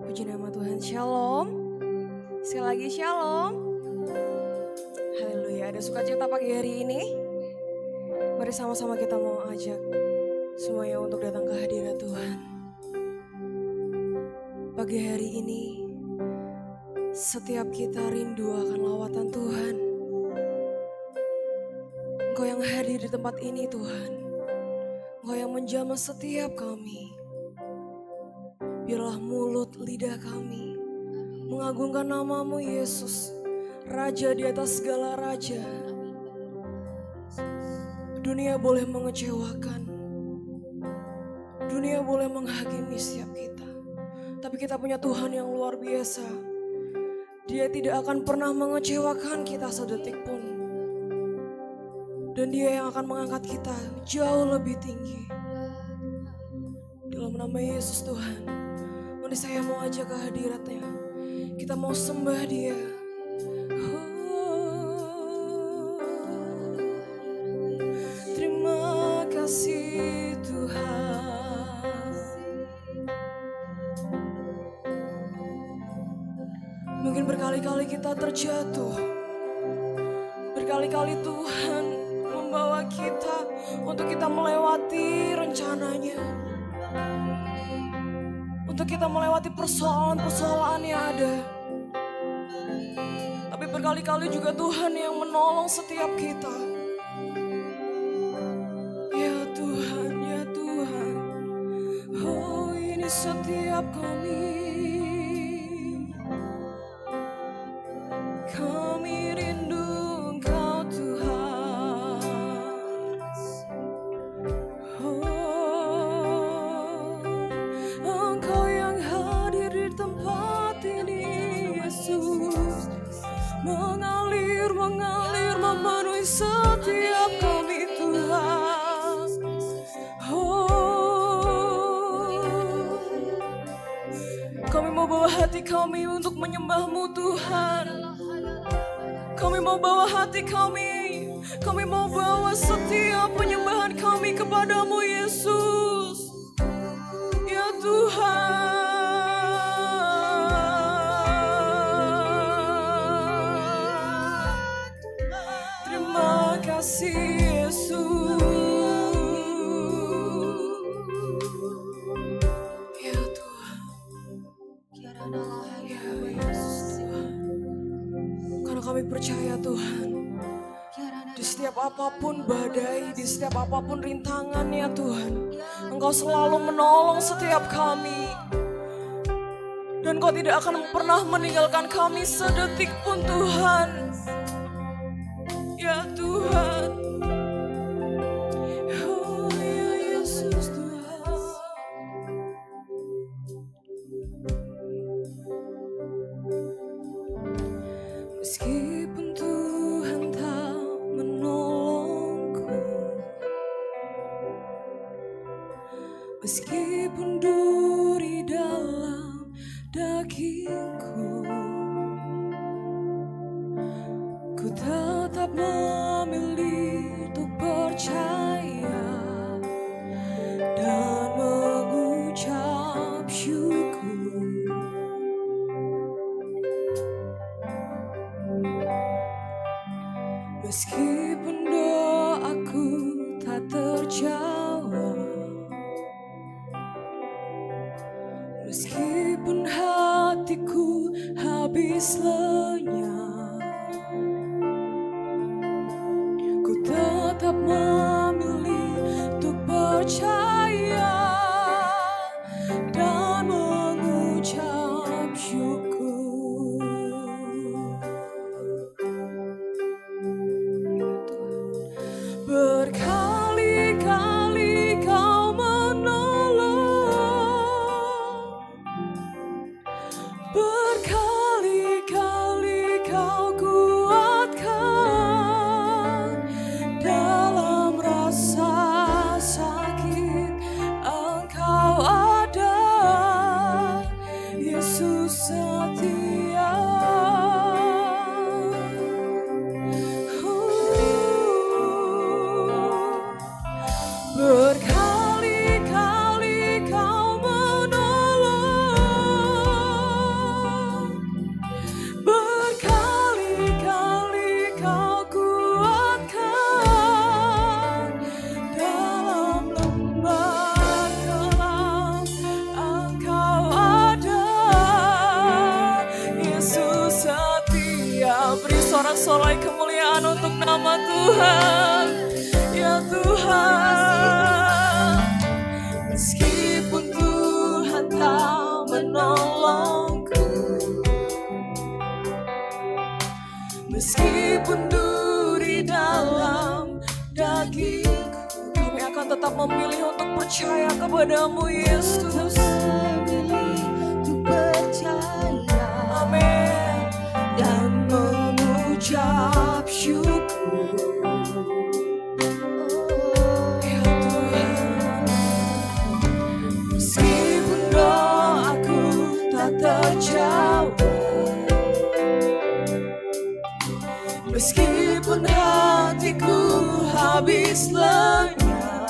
Puji nama Tuhan, Shalom. Sekali lagi Shalom. Haleluya, ada sukacita pagi hari ini. Mari sama-sama kita mau ajak semuanya untuk datang ke hadirat Tuhan. Pagi hari ini, setiap kita rindu akan lawatan Tuhan. Engkau yang hadir di tempat ini Tuhan. Engkau yang menjamah setiap kami. Biarlah mulut lidah kami mengagungkan namamu Yesus, Raja di atas segala raja. Dunia boleh mengecewakan, dunia boleh menghakimi setiap kita, tapi kita punya Tuhan yang luar biasa. Dia tidak akan pernah mengecewakan kita sedetik pun, dan Dia yang akan mengangkat kita jauh lebih tinggi. Dalam nama Yesus Tuhan, mari saya mau ajak ke hadiratnya. Kita mau sembah Dia. Terima kasih Tuhan. Mungkin berkali-kali kita terjatuh. Berkali-kali Tuhan membawa kita untuk kita melewati rencananya. Untuk kita melewati persoalan-persoalan yang ada. Tapi berkali-kali juga Tuhan yang menolong setiap kita. Ya Tuhan, ya Tuhan. Oh, ini setiap kami. Kami rindu Engkau Tuhan. Engkau yang hadir di tempat ini Yesus. Mengalir, mengalir, memenuhi setiap kami Tuhan. Kami mau bawa hati kami untuk menyembah-Mu Tuhan. Kami mau bawa hati kami. Kami mau bawa setiap penyembahan kami kepadamu Yesus. Ya Tuhan. Terima kasih Yesus. Ya Tuhan. Ya Yesus Tuhan. Karena kami percaya Tuhan, di setiap apapun badai, di setiap apapun rintangannya Tuhan, Engkau selalu menolong setiap kami. Dan Engkau tidak akan pernah meninggalkan kami sedetik pun Tuhan. Ya Tuhan. Oh ya Yesus Tuhan. Meskipun Tuhan tak menolongku, meskipun duri dalam dagingku, ku tetap memilih untuk percaya dan mengucap syukur. Meskipun doaku tak terjawab, meskipun hatiku habis lenyap, ku tetap memilih untuk percaya dan mengucap syukur. Berkali-kali Kau menolong, berkali-kali bersorak kemuliaan untuk nama Tuhan. Ya Tuhan, meskipun Tuhan tak menolongku, meskipun duri dalam dagingku, kami akan tetap memilih untuk percaya kepadamu Yesus. Amin. Dan mengucap syukur. Ya Tuhan, meskipun doaku tak terjawab, meskipun hatiku habis lenyap,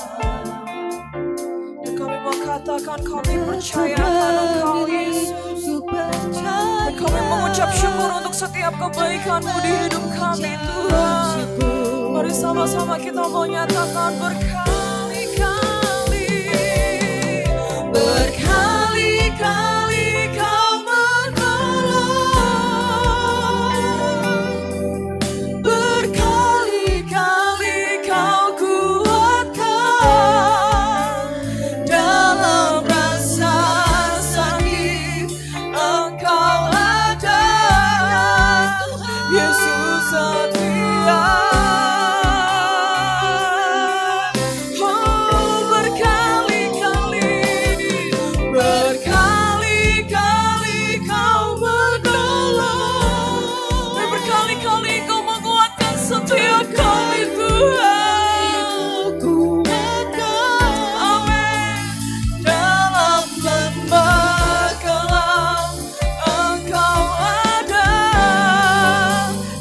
dan kami mau katakan kami percaya akan Engkau Yesus. Dan kami mengucap syukur untuk setiap kebaikan-Mu di hidup kami Tuhan. Mari sama-sama kita mau nyatakan berkali-kali, berkali-kali Kau menolong, berkali-kali Kau kuatkan dalam rasa sakit. Engkau ada, Yesus setia. Oh, berkali-kali, berkali-kali Kau menolong, dan berkali-kali Kau menguatkan setiap kami Tuhan. Amin. Dalam lembah gelap Engkau ada,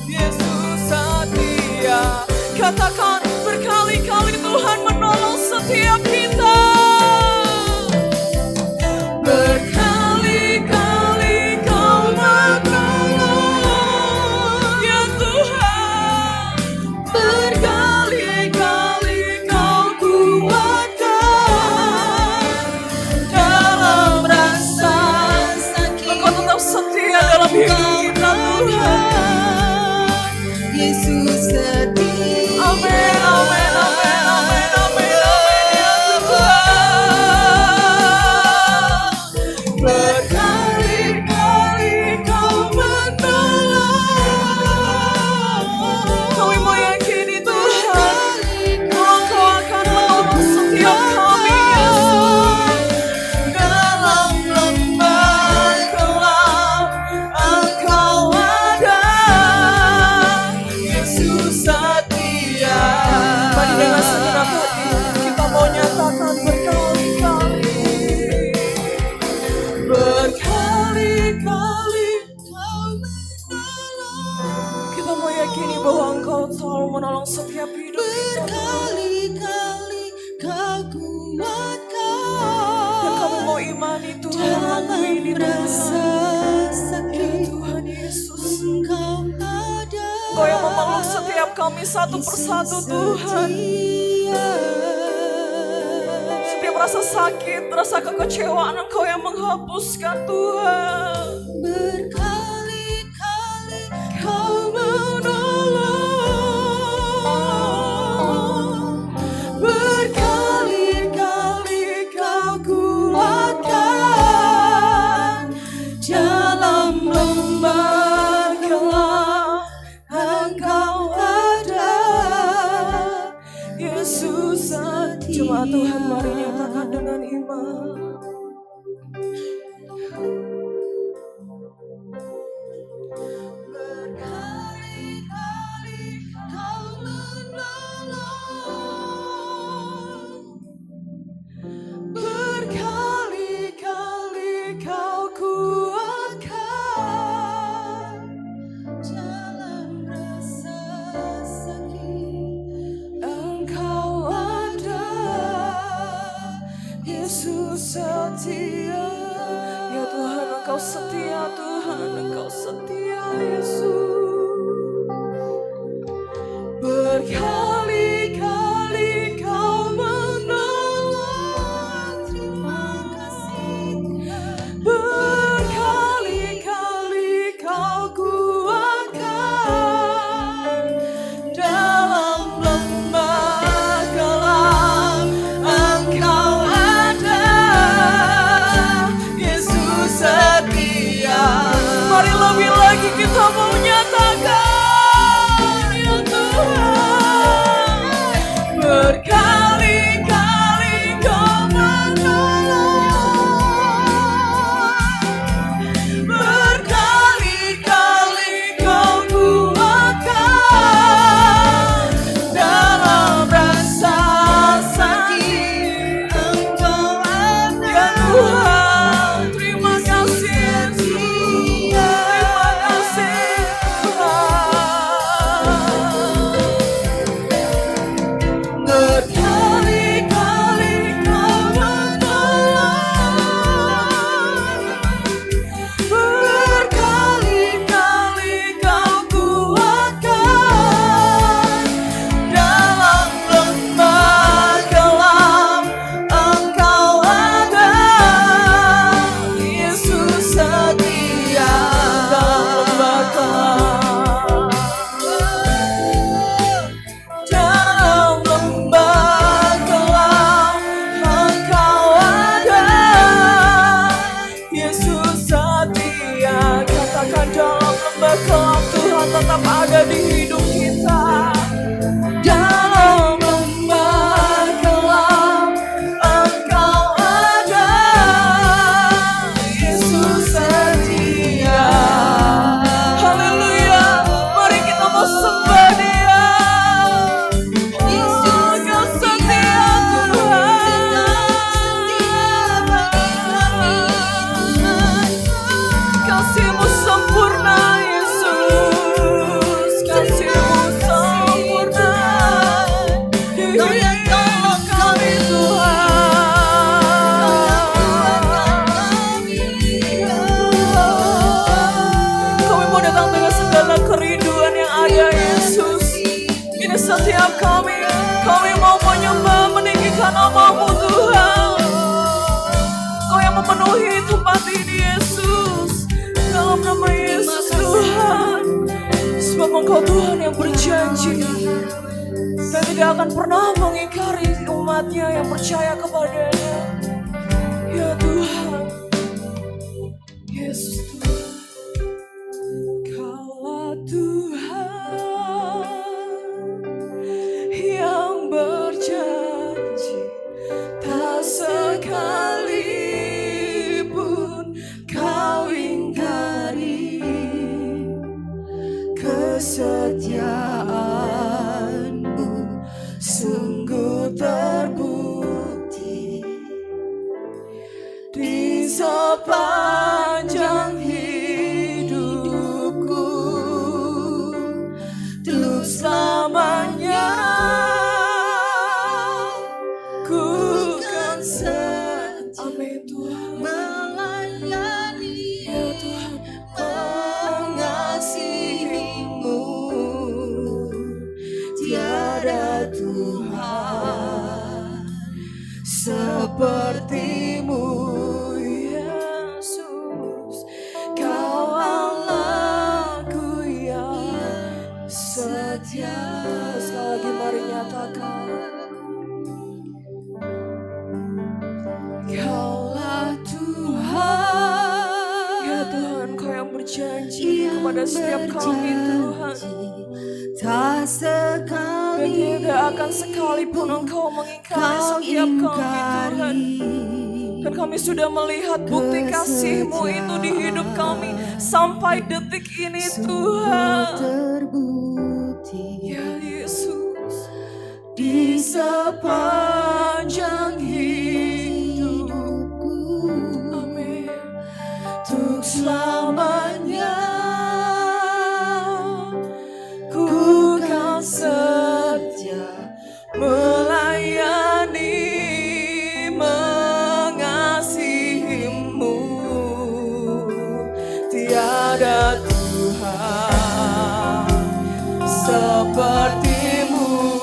Yesus setia. Katakan berkali-kali Tuhan menolong setiap kita. Berkali-kali Kau menolong, ya Tuhan. Berkali-kali Kau kuatkan dalam rasa sakit. Engkau tetap setia dalam hidup kita Tuhan. Yesus setia. Amin, amin, amin, amin, amin, amin, ya Tuhan. Berkali-kali Kau menolong. Kami meyakini Tuhan, Engkau akan menolong setiap kami Yesus. Dalam lembah gelap Engkau ada, Yesus setia. Mari dengan segenap hati kita mau nyatakan berkali-kali, berkali-kali Kau menolong. Kita mau yakini bahwa Engkau selalu menolong setiap hidup kita. Berkali-kali Kau kuatkan Dan kami mau imani Tuhan lagu ini rasa Tuhan. Ya sakit. Tuhan Yesus, Engkau ada, Engkau yang memeluk setiap kami satu persatu Tuhan. Setiap rasa sakit, rasa kekecewaan Engkau yang menghapuskan Tuhan. Berkali-kali Kau menolong, Berkali-kali Kau kuatkan dalam lembah gelap Engkau ada, Yesus setia. Jemaat Tuhan, mari nyatakan dengan iman. berkali-kali Kau menolong, Berkali-kali Kau kuatkan dalam rasa sakit. Engkau ada, Yesus setia. Ya Tuhan, Engkau setia Tuhan, Engkau setia Yesus. Berkali-kali Kau menolong, Terima kasih Tuhan. berkali-kali Kau kuatkan kita mau nyatakan ya Tuhan. Berkali-kali Kau menolong, berkali-kali Kau kuatkan dalam rasa sakit. Engkau ada ya Tuhan. Terima kasih Yesus, terima kasih Tuhan. Berkali-kali Kau menolong, berkali-kali Kau kuatkan dalam lembah gelap. Engkau ada, Yesus setia dalam lembah gelap. Dalam lembah gelap Engkau ada, Yesus setia. Katakan dalam lembah gelap Tuhan tetap ada di hidup kita. Dalam lembah gelap Engkau ada, Yesus setia. Haleluya, mari kita mau sembah Dia. Oh, Kau setia Tuhan. Kasih-Mu sempurna Yesus, kasih-Mu sempurna di hidup kami Tuhan. Kami mau datang dengan segala kerinduan yang ada Yesus. Ini setiap kami mau menyembah, meninggikan nama-Mu Tuhan. Kau yang memenuhi tempat ini Yesus. Dalam nama Yesus Tuhan. Sebab Engkau Tuhan yang berjanji dan tidak akan pernah mengingkari umat-Nya yang percaya kepada-Nya. Ya Tuhan, Yesus Tuhan. Kaulah Tuhan yang berjanji, tak sekalipun Kau ingkari. Kesetiaan-Mu sungguh terbukti di sepanjang hidupku, untuk selamanya ku kan setia. Amin Tuhan. Melayani ya Tuhan, mengasihi-Mu. Tiada Tuhan seperti-Mu Yesus. Kau Allahku yang setia. Sekali lagi mari nyatakan. Kaulah Tuhan. Ya Tuhan, Kau yang berjanji kepada setiap kami Tuhan. tak sekali Dan tidak akan sekalipun Engkau mengingkari setiap kami Tuhan. Dan kami sudah melihat bukti kasih-Mu itu di hidup kami sampai detik ini Tuhan. terbukti Ya Yesus, di sepanjang hidupku, amin, untuk selamanya ku kan setia melayani, mengasihi-Mu. Tiada Tuhan seperti-Mu.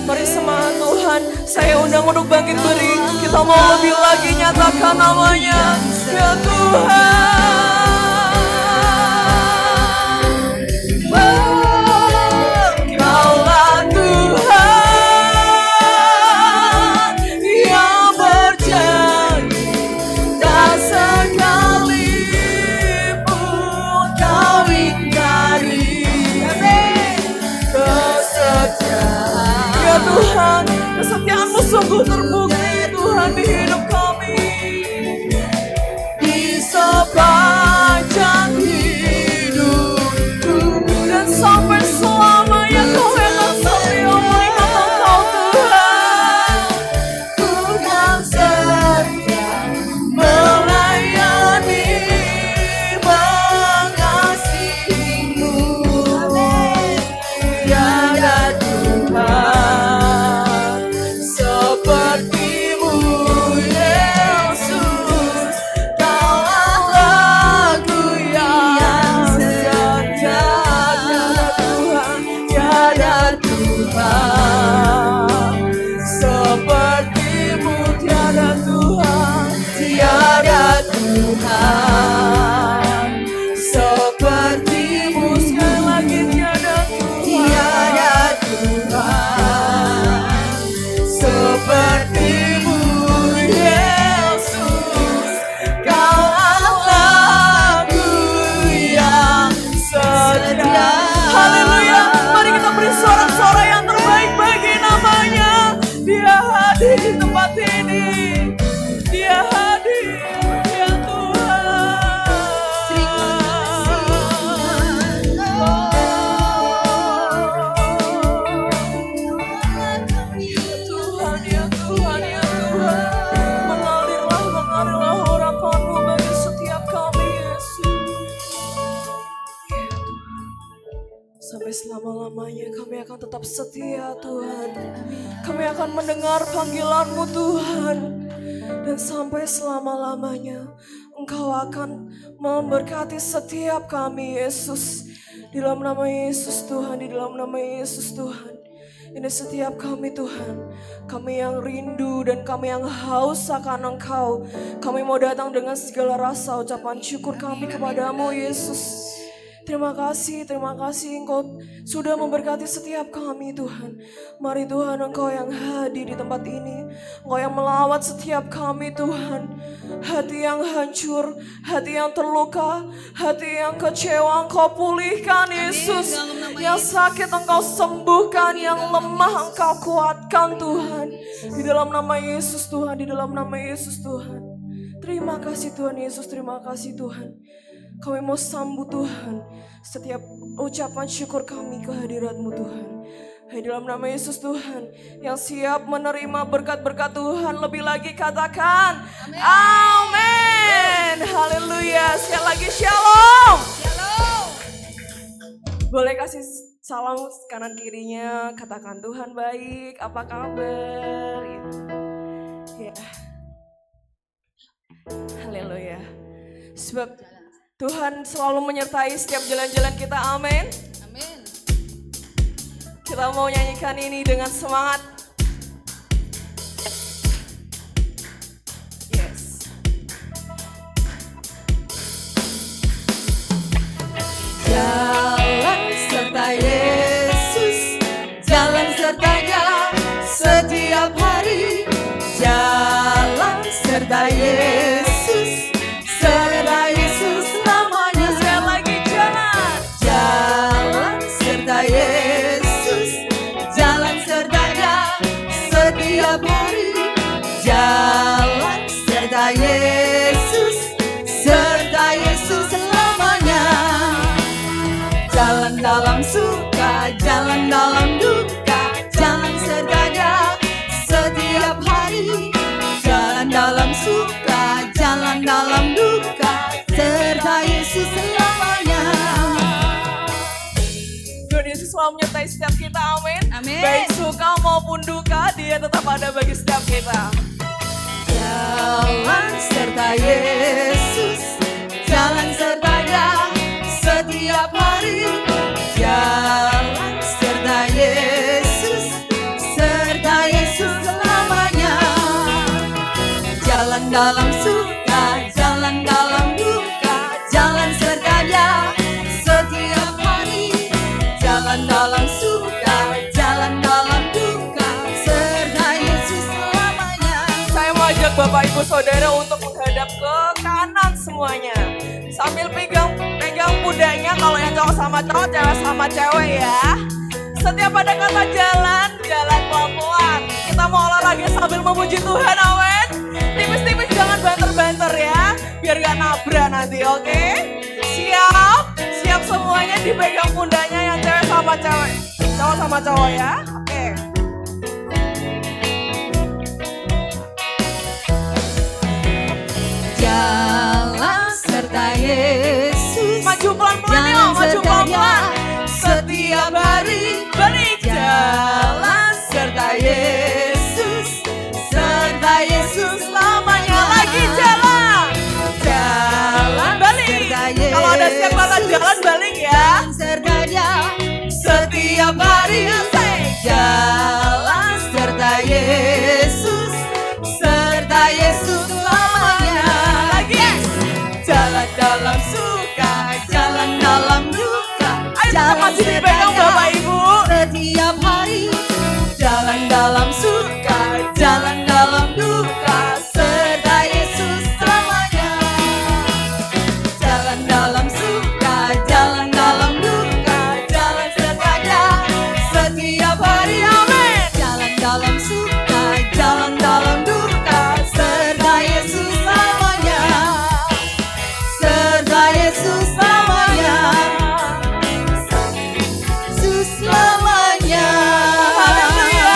Mari semangat Tuhan, saya undang untuk bangkit beri. Kita mau lebih lagi nyatakan namanya. Ya Tuhan, Kaulah Tuhan yang berjanji, tak sekalipun Kau ingkari. selama-lamanya kami akan tetap setia Tuhan. Kami akan mendengar panggilan-Mu Tuhan. Dan sampai selama-lamanya Engkau akan memberkati setiap kami Yesus. Di dalam nama Yesus Tuhan, di dalam nama Yesus Tuhan. Ini setiap kami Tuhan, kami yang rindu dan kami yang haus akan Engkau. Kami mau datang dengan segala rasa ucapan syukur kami kepadamu Yesus. Terima kasih Engkau sudah memberkati setiap kami Tuhan. Mari Tuhan Engkau yang hadir di tempat ini. Engkau yang melawat setiap kami Tuhan. Hati yang hancur, hati yang terluka, hati yang kecewa Engkau pulihkan Yesus. Yang sakit Engkau sembuhkan, yang lemah Engkau kuatkan Tuhan. Di dalam nama Yesus Tuhan, di dalam nama Yesus Tuhan. Terima kasih Tuhan Yesus, terima kasih Tuhan. Kami mau sambut Tuhan setiap ucapan syukur kami kehadirat-Mu Tuhan. Di dalam nama Yesus Tuhan, yang siap menerima berkat-berkat Tuhan, lebih lagi katakan amin. Haleluya. Sekali lagi shalom. Boleh kasih salam kanan kirinya, katakan Tuhan baik, apa kabar gitu. Ya. Haleluya. Sebab Tuhan selalu menyertai setiap jalan-jalan kita, amin. Amin. Kita mau nyanyikan ini dengan semangat. Yes. Jalan serta Yesus, jalan sertanya setiap hari. Jalan serta Yesus, serta Yesus namanya. Sekali lagi jalan. Jalan serta Yesus, jalan sertanya setiap hari. Jalan serta Yesus, serta Yesus selamanya. Jalan dalam suka, jalan dalam duka, jalan sertanya setiap hari. Jalan dalam suka, jalan dalam duka, serta Yesus selamanya. Tuhan Yesus selalu menyertai setiap kita, amin. Amin. Baik suka maupun duka, Dia tetap ada bagi setiap kita. Jalan serta Yesus, jalan sertanya setiap hari. Jalan serta Yesus, serta Yesus selamanya. Jalan dalam suka, jalan dalam duka, jalan sertanya setiap hari. Jalan dalam suka, jalan dalam duka, serta Yesus selamanya. Saya mau ajak Bapak Ibu Saudara untuk menghadap ke kanan semuanya. Sambil pegang pundaknya, kalau yang cowok sama cowok, cewek sama cewek ya. Setiap ada kata jalan, jalan pelan-pelan. Kita mau olahraga sambil memuji Tuhan, amin. Tipis-tipis jangan banter-banter ya, biar gak nabrak nanti, oke? Siap? Siap semuanya dipegang pundaknya yang cewek sama cewek. Cowok sama cowok ya, oke. Jalan serta Yesus, Maju pelan-pelan ya, jalan maju sertanya pelan-pelan. setiap hari. Balik Jalan serta Yesus, serta Yesus selamanya. Lagi jalan. Jalan Balik. serta Yesus, Kalau ada siap kata jalan balik ya. jalan sertanya setiap hari. Jalan serta Yesus, serta Yesus selamanya. Lagi. Jalan dalam suka, jalan dalam duka, Ayo kita masih dipegang Bapak Ibu. setiap hari. Jalan dalam suka, jalan dalam duka, serta Yesus selamanya. Jalan dalam suka, jalan dalam duka, jalan sertanya setiap hari. Amin. Jalan dalam suka, jalan dalam duka, serta Yesus selamanya. Serta Yesus selamanya. Yesus selamanya. Haleluya.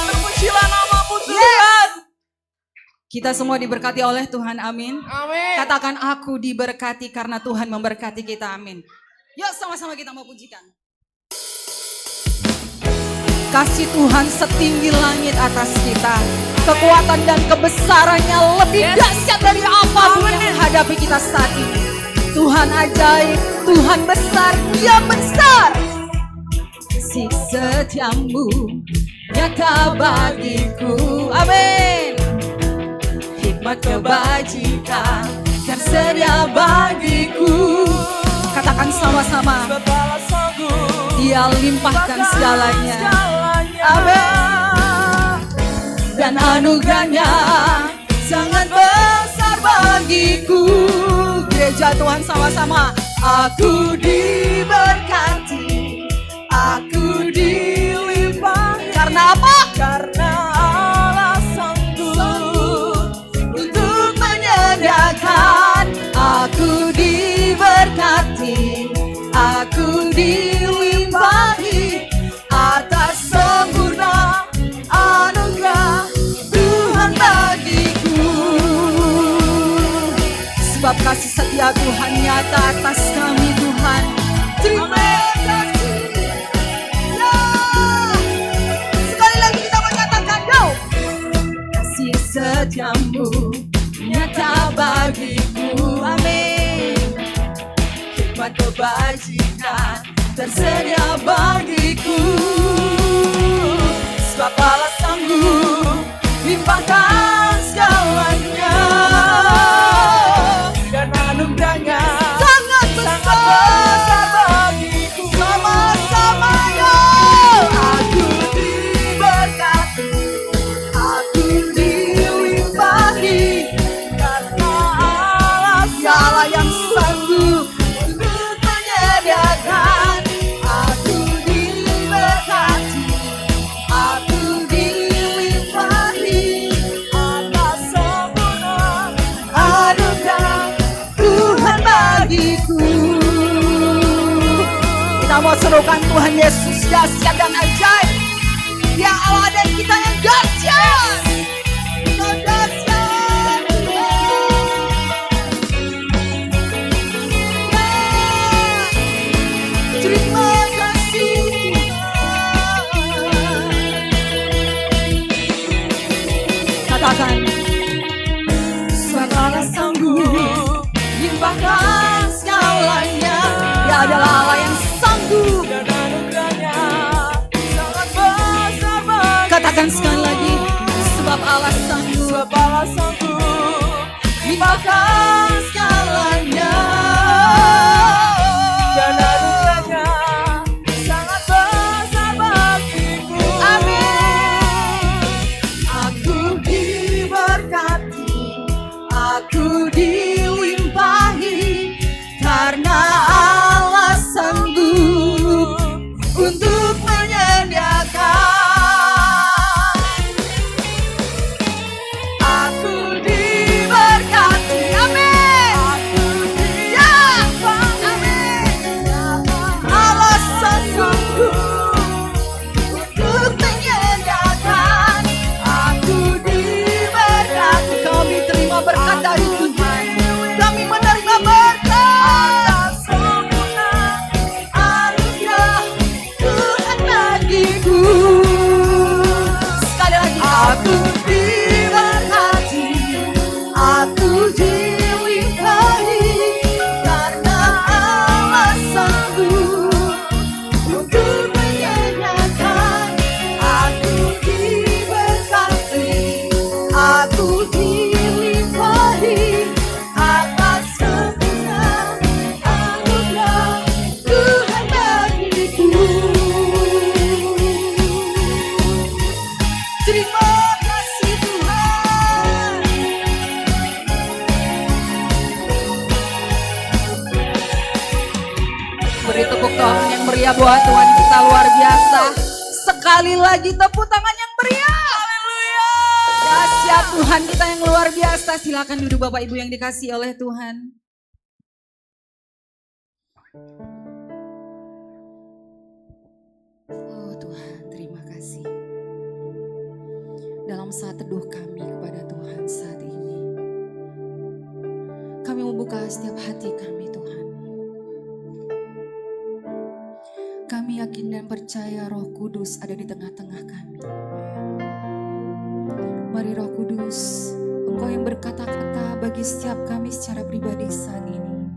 Terpujilah nama-Mu Tuhan. Kita semua diberkati oleh Tuhan, amin. Amin. Katakan aku diberkati karena Tuhan memberkati kita, amin. Yuk sama-sama kita mau pujikan. kasih Tuhan setinggi langit atas kita. Kekuatan dan kebesarannya lebih dahsyat dari apapun yang menghadapi kita saat ini. Tuhan ajaib, Tuhan besar, Dia besar. Kasih setiamu nyata bagiku, amin. Hikmat kebajikan tersedia bagiku. Katakan sama-sama, Dia limpahkan segalanya, amin. Dan anugerahnya sangat besar bagiku. Gereja Tuhan sama-sama, aku diberkati, aku dilimpahi. Karena apa? Karena Allah sanggup untuk menyediakan. Aku diberkati, aku dilimpahi atas sempurna anugerah Tuhan bagiku. Sebab kasih setia Tuhan nyata atas kami, Tuhan. Terima kasih. Ya. Sekali lagi kita menyatakan, go. Kasih setiamu nyata bagiku, amin. Hikmat kebajikan tersedia bagiku. Sebab Allah sanggup limpahkan segalanya. Dan anugerahnya sangat besar bagiku. Sama-sama yo. Aku diberkati, aku dilimpahi karena Allah yang sanggup untuk menyediakan. Aku diberkati, aku dilimpahi atas sempurna anugerah Tuhan bagiku. Kita mau serukan Tuhan Yesus dahsyat dan ajaib. Dia Allah dan kita yang dahsyat. Kita dahsyat. Terima kasih Tuhan. Katakan, sebab Allah sanggup limpahkan segalanya. Dia adalah Allah yang sanggup. Dan anugerahnya sangat besar bagiku. Katakan sekali lagi, sebab Allah sanggup. Sebab Allah sanggup limpahkan segalanya. Dan anugerahnya sangat besar bagiku, amin. Aku diberkati, aku dilimpahi karena Allah sanggup untuk menyediakan. Aku diberkati, amin. Aku diberkati, amin. Allah sanggup untuk menyediakan. Aku diberkati. Kami terima berkat dari Tuhan. Kami menerima berkat sempurna anugerah Tuhan bagiku. Sekali lagi, aku diberkati, aku dilimpahi karena Allah sanggup untuk menyediakan. Aku diberkati, aku dilimpahi atas sempurna anugerah Tuhan bagiku. Terima kasih Tuhan. Beri tepuk tangan yang meriah buat Tuhan kita, luar biasa. Sekali lagi tepuk tangan yang meriah. Haleluya. Dahsyat Tuhan kita yang luar biasa. Silakan duduk Bapak Ibu yang dikasihi oleh Tuhan. Oh Tuhan, terima kasih. Dalam saat teduh kami kepada Tuhan saat ini, kami membuka setiap hati kami Tuhan. Kami yakin dan percaya Roh Kudus ada di tengah-tengah kami. Mari Roh Kudus, Engkau yang berkata-kata bagi setiap kami secara pribadi saat ini.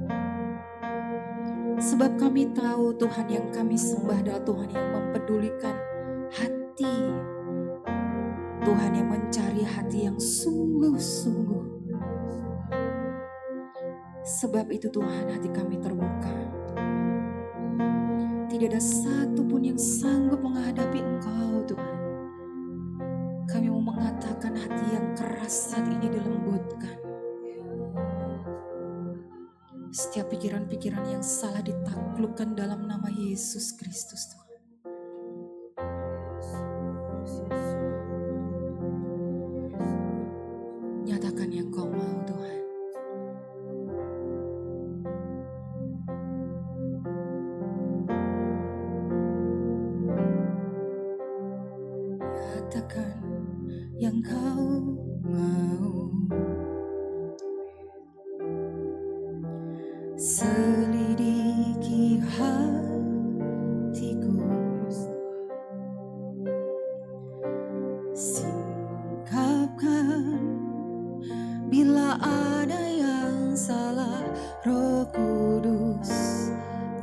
Sebab kami tahu Tuhan yang kami sembah adalah Tuhan yang mempedulikan hati. Tuhan yang mencari hati yang sungguh-sungguh. Sebab itu Tuhan, hati kami terbuka. Tidak ada satu pun yang sanggup menghadapi Engkau Tuhan. Kami mau mengatakan hati yang keras saat ini dilembutkan. Setiap pikiran-pikiran yang salah ditaklukkan dalam nama Yesus Kristus Tuhan. Nyatakan yang Kau mau Tuhan. Nyatakan yang Kau mau. Selidiki hatiku, singkapkan bila ada yang salah. Roh Kudus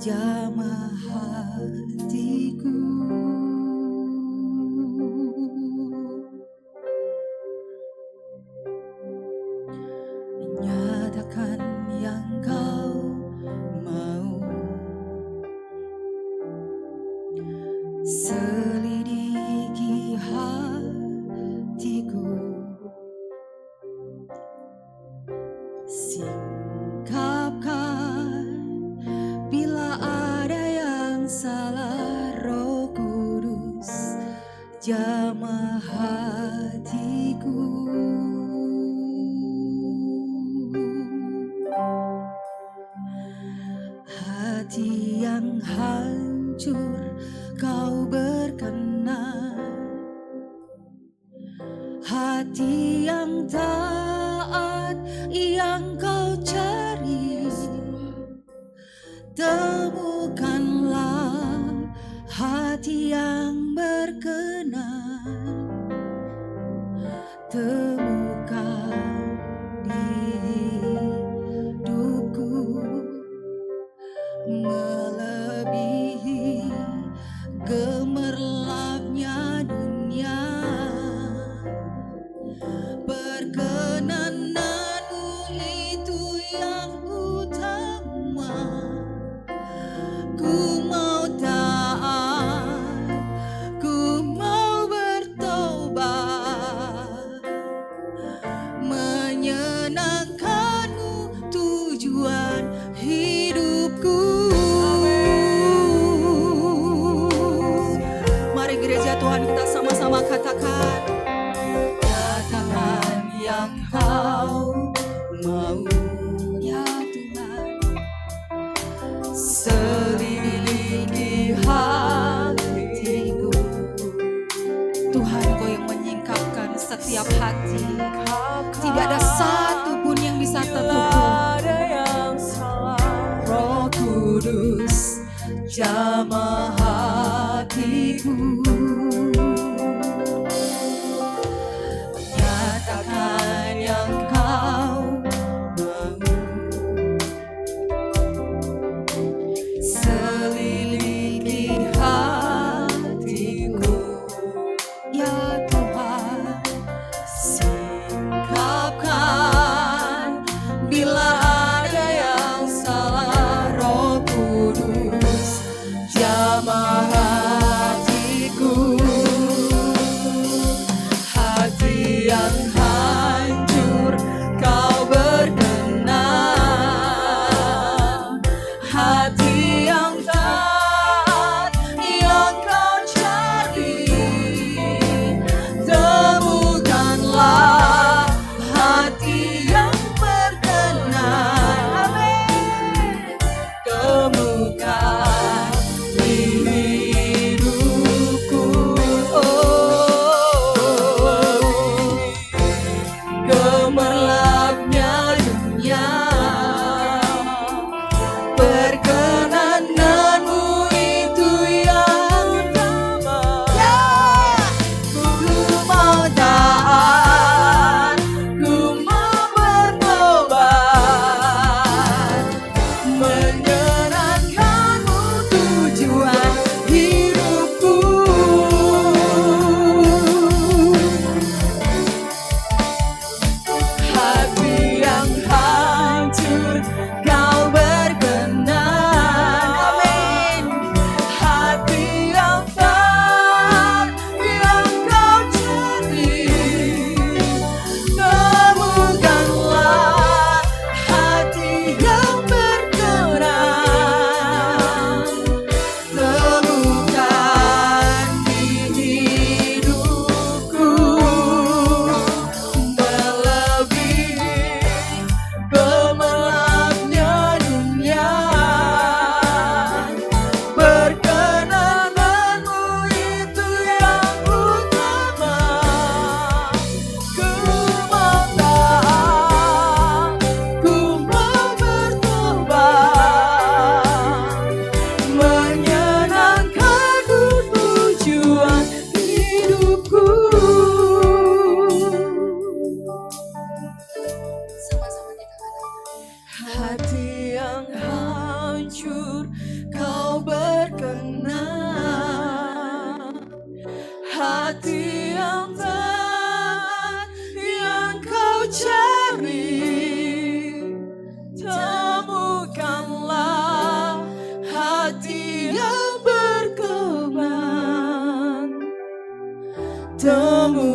jamah hatiku. Nyatakan yang Kau mau. Selidiki hatiku, singkapkan bila ada yang salah. Roh Kudus jamah hatiku. Hati yang hancur Kau berkenan, hati yang taat yang Kau cari. Temukanlah hati yang berkenan, temukan di hidupku. Melebihi gemerlapnya dunia, perkenananmu itu yang utama. Ku mau taat, ku mau bertobat, menyenangkanmu tujuan hidupku. Mari gereja Tuhan, kita sama-sama katakan. Katakan yang Kau mau, ya Tuhan. Selidiki hatiku. Tuhan, Kau yang menyingkapkan setiap hati. Tidak ada satu pun yang bisa tertutup. Roh Kudus jamah hatiku. Nyatakan yang Kau mau. Selidiki hatiku, ya Tuhan. Singkapkan bila ada yang salah. Roh Kudus jamah hatiku.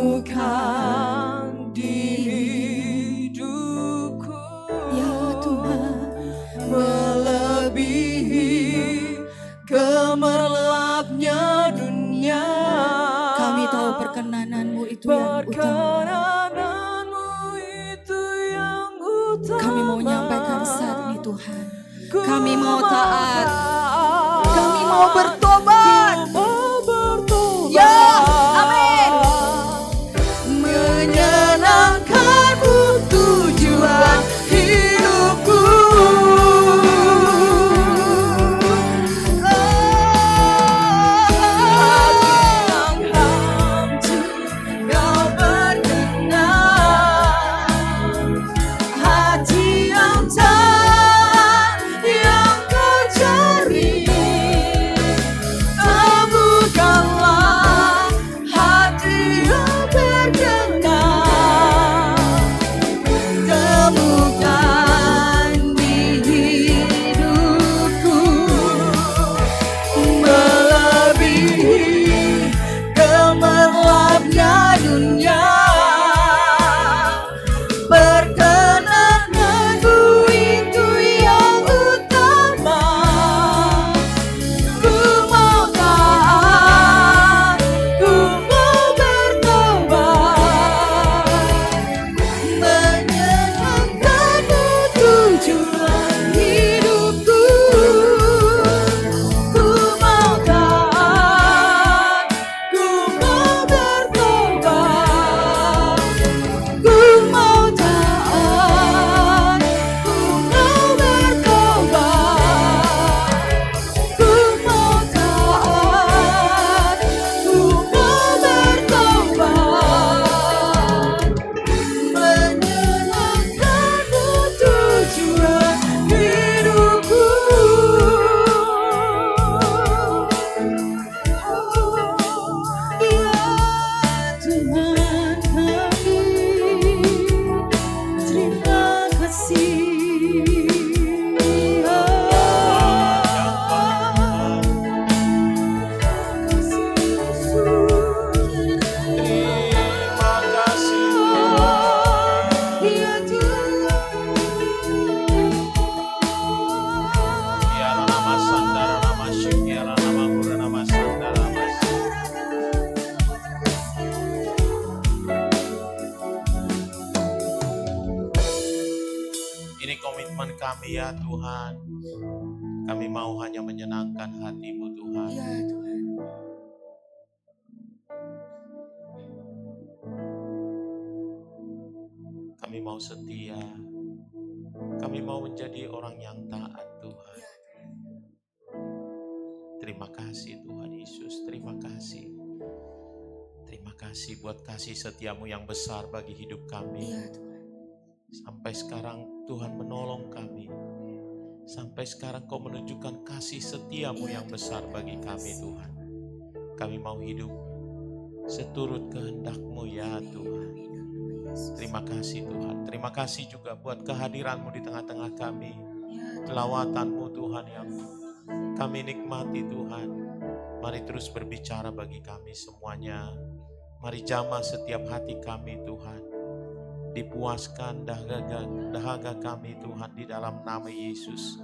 temukan di hidupku. Ya Tuhan, melebihi gemerlapnya dunia. kami tahu perkenanan-Mu itu yang utama. Perkenananmu itu yang utama. Kami mau menyampaikan saat ini Tuhan. Kami mau taat. Kami mau bertobat. Ya, amin. Menyenangkan-Mu tujuan hidupku. Hati yang hancur Kau berkenan, hati yang taat yang Kau cari. Temukanlah hati yang berkenan, temukan di hidupku. Melebihi gemerlapnya dunia. Perkenananmu itu yang utama. Ku mau taat, ku mau bertobat. Menyenangkan-Mu tujuan hidupku. Ku mau taat, ku mau bertobat. Ku mau taat, ku mau bertobat. Ku mau taat, ku mau bertobat. Menyenangkan-Mu tujuan hidupku. Ya Tuhan kami, terima kasih. Terima kasih. Ya Tuhan. Kiara nama sandara nama syukiara nama pura nama sandara nama Ini komitmen kami ya Tuhan. Kami mau hanya menyenangkan hati-Mu Tuhan. Ya Tuhan. Kami mau setia. Kami mau menjadi orang yang taat Tuhan. Terima kasih Tuhan Yesus. Terima kasih. Terima kasih buat kasih setia-Mu yang besar bagi hidup kami. Ya Tuhan. Sampai sekarang Tuhan menolong kami. Sampai sekarang Kau menunjukkan kasih setia-Mu yang besar bagi kami Tuhan. Kami mau hidup seturut kehendak-Mu ya Tuhan. Terima kasih Tuhan. Terima kasih juga buat kehadiran-Mu di tengah-tengah kami. Kelawatan-Mu Tuhan yang kami nikmati Tuhan. Mari terus berbicara bagi kami semuanya. Mari jamah setiap hati kami Tuhan. Dipuaskan dahaga kami Tuhan di dalam nama Yesus.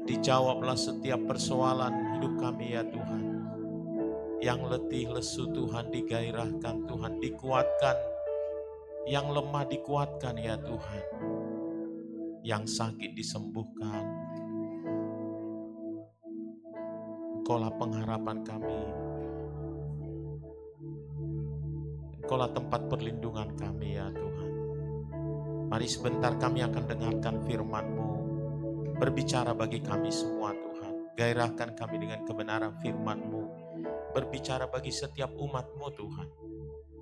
Dijawablah setiap persoalan hidup kami ya Tuhan. Yang letih lesu Tuhan digairahkan Tuhan, dikuatkan. Yang lemah dikuatkan ya Tuhan. Yang sakit disembuhkan. Engkaulah pengharapan kami. Engkaulah tempat perlindungan kami ya Tuhan. Mari sebentar kami akan dengarkan firman-Mu. Berbicara bagi kami semua Tuhan. Gairahkan kami dengan kebenaran firman-Mu. Berbicara bagi setiap umat-Mu Tuhan.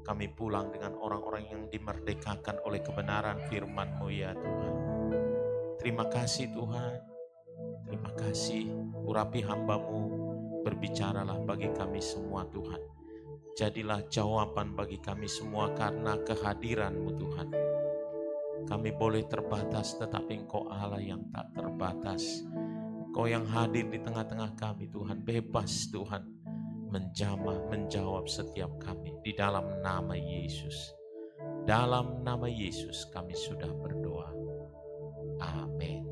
Kami pulang dengan orang-orang yang dimerdekakan oleh kebenaran firman-Mu ya Tuhan. Terima kasih Tuhan. Terima kasih. Urapi hamba-Mu. Berbicaralah bagi kami semua Tuhan. Jadilah jawaban bagi kami semua karena kehadiran-Mu Tuhan. Kami boleh terbatas tetapi Engkau Allah yang tak terbatas. Engkau yang hadir di tengah-tengah kami Tuhan. Bebas Tuhan. menjamah, menjawab setiap kami. Di dalam nama Yesus. Dalam nama Yesus kami sudah berdoa. Amin.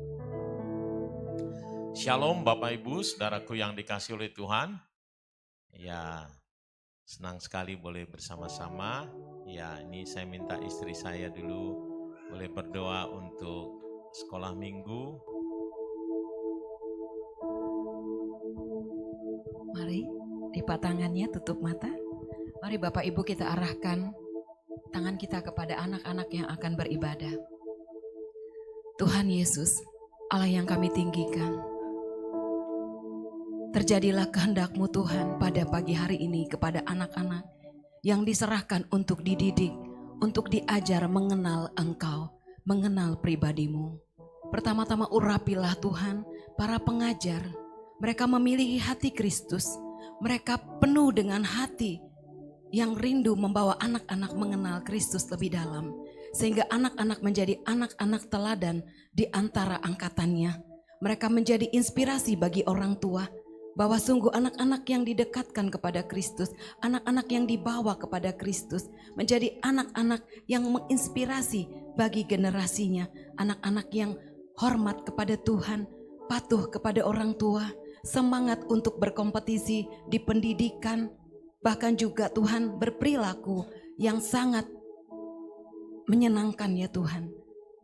Shalom Bapak Ibu, saudaraku yang dikasihi oleh Tuhan. Ya, senang sekali boleh bersama-sama. Ya, ini saya minta istri saya dulu boleh berdoa untuk sekolah minggu. Mari, lipat tangannya, tutup mata. Mari Bapak Ibu kita arahkan tangan kita kepada anak-anak yang akan beribadah. Tuhan Yesus, Allah yang kami tinggikan, terjadilah kehendak-Mu Tuhan pada pagi hari ini kepada anak-anak yang diserahkan untuk dididik, untuk diajar mengenal Engkau, mengenal pribadi-Mu. Pertama-tama urapilah Tuhan para pengajar, mereka memiliki hati Kristus, mereka penuh dengan hati yang rindu membawa anak-anak mengenal Kristus lebih dalam. Sehingga anak-anak menjadi anak-anak teladan di antara angkatannya. Mereka menjadi inspirasi bagi orang tua bahwa sungguh anak-anak yang didekatkan kepada Kristus, anak-anak yang dibawa kepada Kristus menjadi anak-anak yang menginspirasi bagi generasinya. Anak-anak yang hormat kepada Tuhan, patuh kepada orang tua, semangat untuk berkompetisi di pendidikan, bahkan juga Tuhan berperilaku yang sangat menyenangkan ya Tuhan.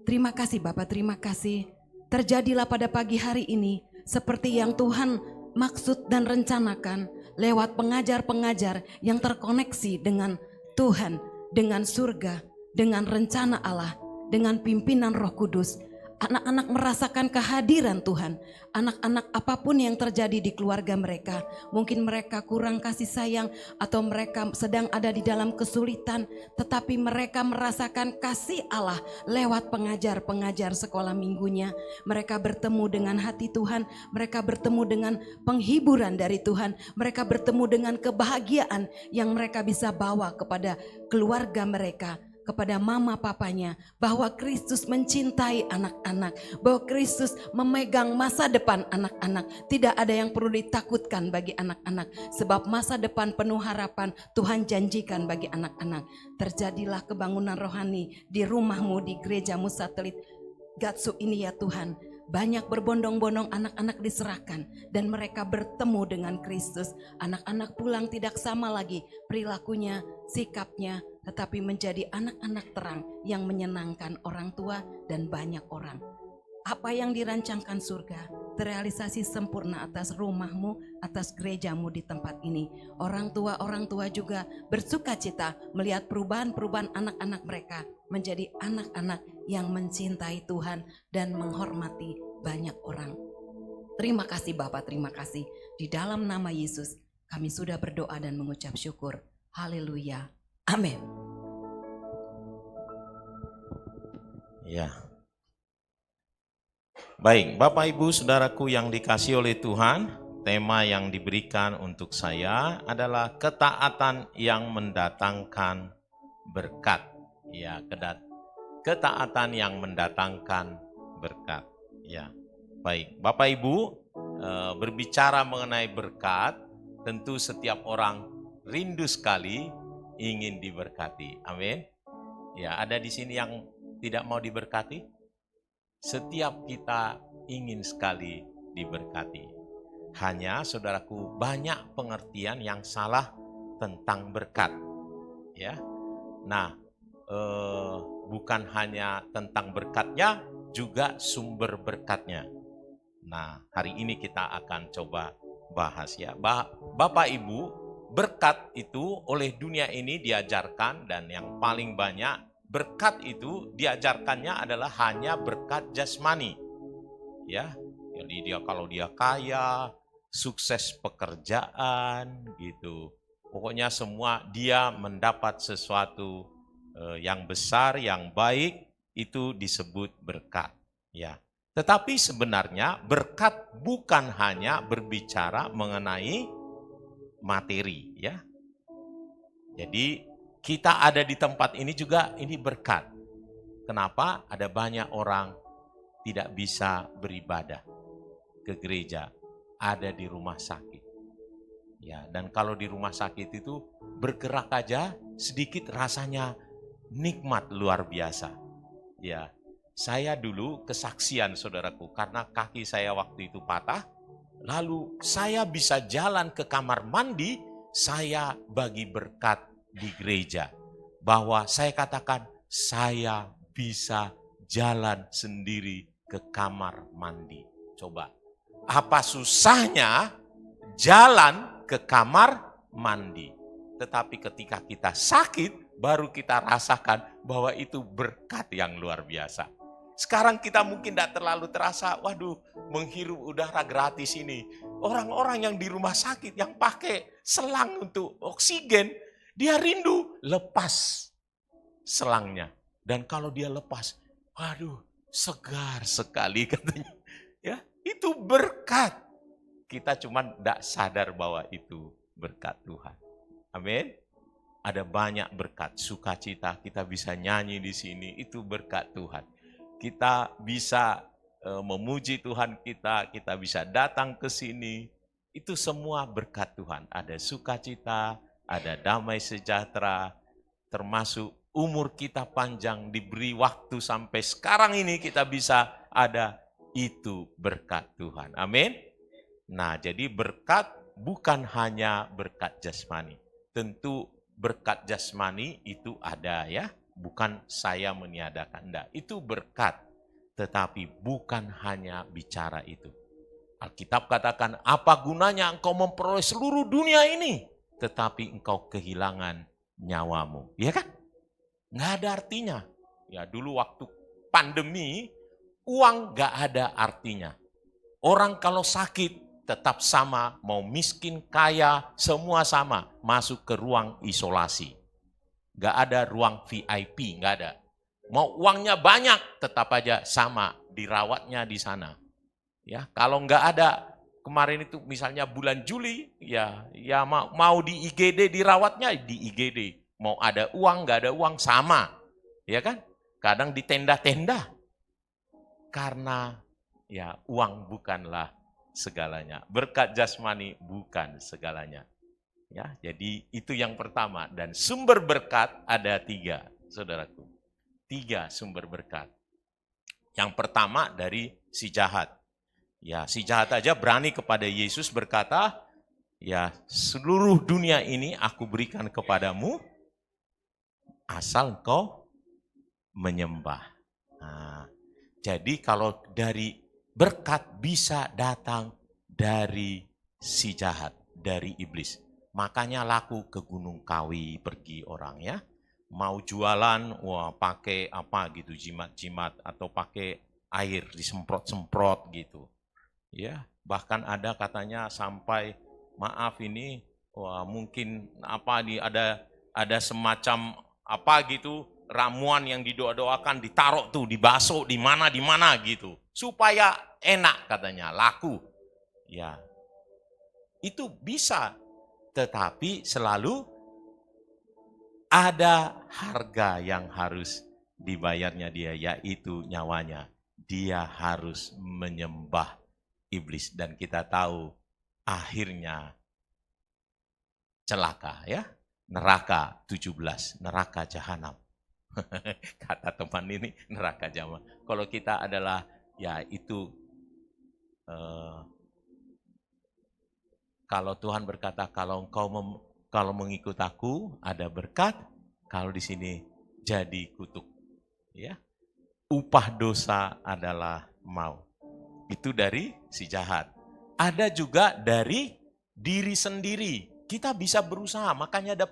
Terima kasih Bapak, terima kasih. Terjadilah pada pagi hari ini seperti yang Tuhan maksud dan rencanakan lewat pengajar-pengajar yang terkoneksi dengan Tuhan, dengan surga, dengan rencana Allah, dengan pimpinan Roh Kudus. Anak-anak merasakan kehadiran Tuhan. Anak-anak apapun yang terjadi di keluarga mereka, mungkin mereka kurang kasih sayang atau mereka sedang ada di dalam kesulitan, tetapi mereka merasakan kasih Allah lewat pengajar-pengajar sekolah minggunya. Mereka bertemu dengan hati Tuhan, mereka bertemu dengan penghiburan dari Tuhan, mereka bertemu dengan kebahagiaan yang mereka bisa bawa kepada keluarga mereka, kepada mama papanya, bahwa Kristus mencintai anak-anak, bahwa Kristus memegang masa depan anak-anak. Tidak ada yang perlu ditakutkan bagi anak-anak, sebab masa depan penuh harapan Tuhan janjikan bagi anak-anak. Terjadilah kebangunan rohani di rumahmu, di gerejamu satelit Gatsu ini ya Tuhan. Banyak berbondong-bondong anak-anak diserahkan dan mereka bertemu dengan Kristus. Anak-anak pulang tidak sama lagi perilakunya, sikapnya, tetapi menjadi anak-anak terang yang menyenangkan orang tua dan banyak orang. Apa yang dirancangkan surga terrealisasi sempurna atas rumahmu, atas gerejamu di tempat ini. Orang tua juga bersuka cita melihat perubahan-perubahan anak-anak mereka menjadi anak-anak yang mencintai Tuhan dan menghormati banyak orang. Terima kasih Bapak, terima kasih. Di dalam nama Yesus kami sudah berdoa dan mengucap syukur. Haleluya. Amin. Ya. Baik, Bapak Ibu Saudaraku yang dikasihi oleh Tuhan, tema yang diberikan untuk saya adalah ketaatan yang mendatangkan berkat. Ya, ketaatan yang mendatangkan berkat. Ya. Baik, Bapak Ibu, berbicara mengenai berkat, tentu setiap orang rindu sekali ingin diberkati. Amin. Ya, ada di sini yang tidak mau diberkati? Setiap kita ingin sekali diberkati. Hanya saudaraku banyak pengertian yang salah tentang berkat. Ya. Nah, bukan hanya tentang berkatnya, juga sumber berkatnya. Nah, hari ini kita akan coba bahas ya. Bapak Ibu, berkat itu oleh dunia ini diajarkan dan yang paling banyak berkat itu diajarkannya adalah hanya berkat jasmani. Ya. Jadi kalau dia kaya, sukses pekerjaan gitu. Pokoknya semua dia mendapat sesuatu yang besar, yang baik, itu disebut berkat. Ya. Tetapi sebenarnya berkat bukan hanya berbicara mengenai materi, ya. Jadi kita ada di tempat ini juga ini berkat. Kenapa? Ada banyak orang tidak bisa beribadah ke gereja, ada di rumah sakit. Ya, dan kalau di rumah sakit itu bergerak aja sedikit rasanya nikmat luar biasa. Ya, saya dulu kesaksian saudaraku karena kaki saya waktu itu patah, lalu saya bisa jalan ke kamar mandi, saya bagi berkat di gereja. Bahwa saya katakan saya bisa jalan sendiri ke kamar mandi. Coba, apa susahnya jalan ke kamar mandi? Tetapi ketika kita sakit, baru kita rasakan bahwa itu berkat yang luar biasa. Sekarang kita mungkin tidak terlalu terasa, waduh, menghirup udara gratis ini. Orang-orang yang di rumah sakit yang pakai selang untuk oksigen, dia rindu lepas selangnya. Dan kalau dia lepas, waduh, segar sekali katanya. Ya, itu berkat. Kita cuma tidak sadar bahwa itu berkat Tuhan. Amin. Ada banyak berkat, sukacita, kita bisa nyanyi di sini, itu berkat Tuhan. Kita bisa memuji Tuhan kita bisa datang ke sini, itu semua berkat Tuhan. Ada sukacita, ada damai sejahtera, termasuk umur kita panjang, diberi waktu sampai sekarang ini kita bisa ada, itu berkat Tuhan. Amin. Nah, jadi berkat bukan hanya berkat jasmani. Tentu berkat jasmani itu ada ya, bukan saya meniadakan, enggak. Itu berkat, tetapi bukan hanya bicara itu. Alkitab katakan, apa gunanya engkau memperoleh seluruh dunia ini, tetapi engkau kehilangan nyawamu. Iya kan? Nggak ada artinya. Ya dulu waktu pandemi, uang nggak ada artinya. Orang kalau sakit tetap sama, mau miskin, kaya, semua sama. Masuk ke ruang isolasi. Nggak ada ruang VIP, nggak ada. Mau uangnya banyak, tetap aja sama, dirawatnya di sana. Ya, kalau nggak ada, kemarin itu misalnya bulan Juli, ya mau di IGD dirawatnya di IGD. Mau ada uang, nggak ada uang, sama. Ya kan? Kadang di tenda-tenda. Karena ya uang bukanlah segalanya. Berkat jasmani bukan segalanya. Ya, jadi itu yang pertama. Dan sumber berkat ada 3, saudaraku. 3 sumber berkat. Yang pertama dari si jahat. Ya, si jahat aja berani kepada Yesus berkata, ya seluruh dunia ini aku berikan kepadamu, asal engkau menyembah. Nah, jadi kalau dari berkat bisa datang dari si jahat, dari iblis. Makanya laku ke Gunung Kawi pergi orang ya. Mau jualan, wah pakai apa gitu, jimat-jimat atau pakai air disemprot-semprot gitu. Ya, bahkan ada katanya sampai maaf ini, wah mungkin apa ada semacam apa gitu, ramuan yang didoa-doakan ditaruh tuh di bakso di mana gitu supaya enak katanya, laku. Ya. Itu bisa, tetapi selalu ada harga yang harus dibayarnya dia, yaitu nyawanya. Dia harus menyembah iblis dan kita tahu akhirnya celaka ya. Neraka 17, neraka jahanam. Kata teman ini neraka jahanam. Kalau kita adalah ya itu kalau Tuhan berkata kalau mengikut aku ada berkat, kalau di sini jadi kutuk. Ya. Upah dosa adalah maut. Itu dari si jahat. Ada juga dari diri sendiri. Kita bisa berusaha, makanya ada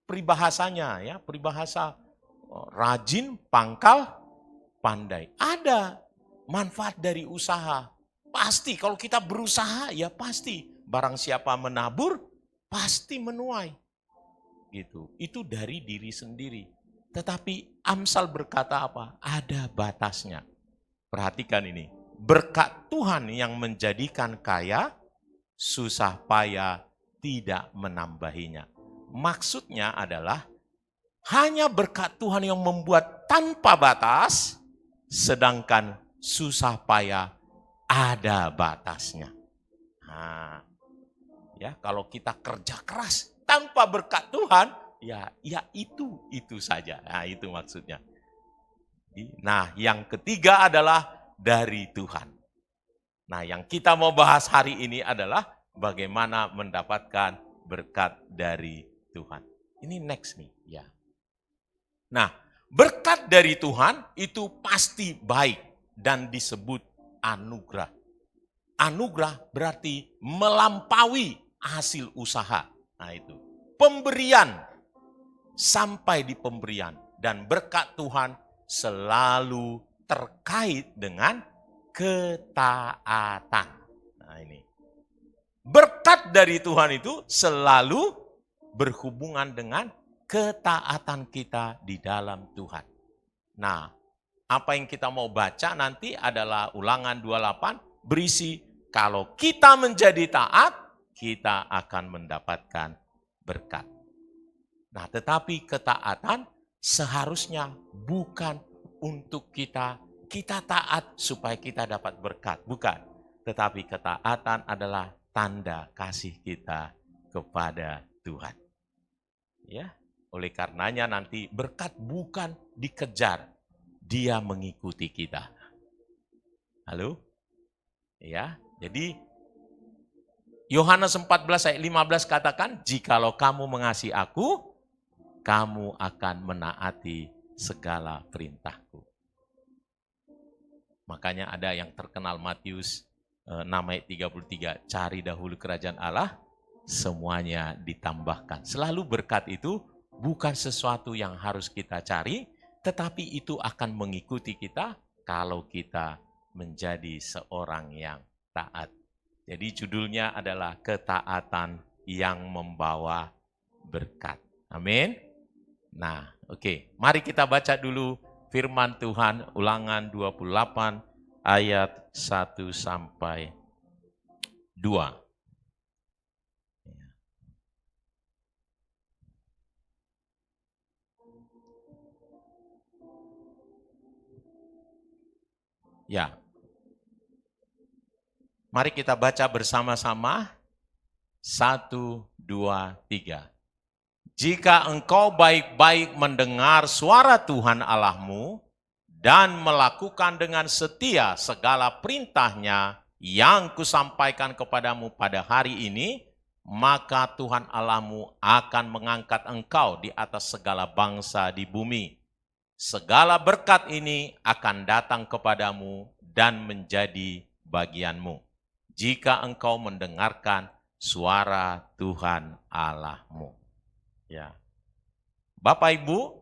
peribahasanya ya, peribahasa rajin, pangkal, pandai. Ada manfaat dari usaha. Pasti kalau kita berusaha ya pasti. Barang siapa menabur, pasti menuai. Gitu. Itu dari diri sendiri. Tetapi Amsal berkata apa? Ada batasnya. Perhatikan ini. Berkat Tuhan yang menjadikan kaya, susah payah tidak menambahinya. Maksudnya adalah hanya berkat Tuhan yang membuat tanpa batas, sedangkan susah payah ada batasnya. Nah, Ya, kalau kita kerja keras tanpa berkat Tuhan, ya itu saja. Nah, itu maksudnya. Nah, yang ketiga adalah dari Tuhan. Nah, yang kita mau bahas hari ini adalah bagaimana mendapatkan berkat dari Tuhan. Ini next nih, ya. Nah, berkat dari Tuhan itu pasti baik dan disebut anugerah. Anugerah berarti melampaui hasil usaha. Nah, itu. Pemberian sampai di pemberian, dan berkat Tuhan selalu terkait dengan ketaatan. Nah, ini. Berkat dari Tuhan itu selalu berhubungan dengan ketaatan kita di dalam Tuhan. Nah, apa yang kita mau baca nanti adalah Ulangan 28 berisi kalau kita menjadi taat, kita akan mendapatkan berkat. Nah, tetapi ketaatan seharusnya bukan untuk kita taat supaya kita dapat berkat, bukan. Tetapi ketaatan adalah tanda kasih kita kepada Tuhan. Ya, oleh karenanya nanti berkat bukan dikejar, dia mengikuti kita. Halo? Ya, jadi Yohanes 14 ayat 15 katakan, jikalau kamu mengasihi aku, kamu akan menaati segala perintahku. Makanya ada yang terkenal Matius 6 ayat 33, cari dahulu kerajaan Allah, semuanya ditambahkan. Selalu berkat itu bukan sesuatu yang harus kita cari, tetapi itu akan mengikuti kita kalau kita menjadi seorang yang taat. Jadi judulnya adalah ketaatan yang membawa berkat. Amin. Nah, oke. Mari kita baca dulu firman Tuhan Ulangan 28 ayat 1 sampai 2. Ya. Mari kita baca bersama-sama. 1, 2, 3. Jika engkau baik-baik mendengar suara Tuhan Allahmu dan melakukan dengan setia segala perintahnya yang kusampaikan kepadamu pada hari ini, maka Tuhan Allahmu akan mengangkat engkau di atas segala bangsa di bumi. Segala berkat ini akan datang kepadamu dan menjadi bagianmu, jika engkau mendengarkan suara Tuhan Allahmu. Ya, Bapak Ibu,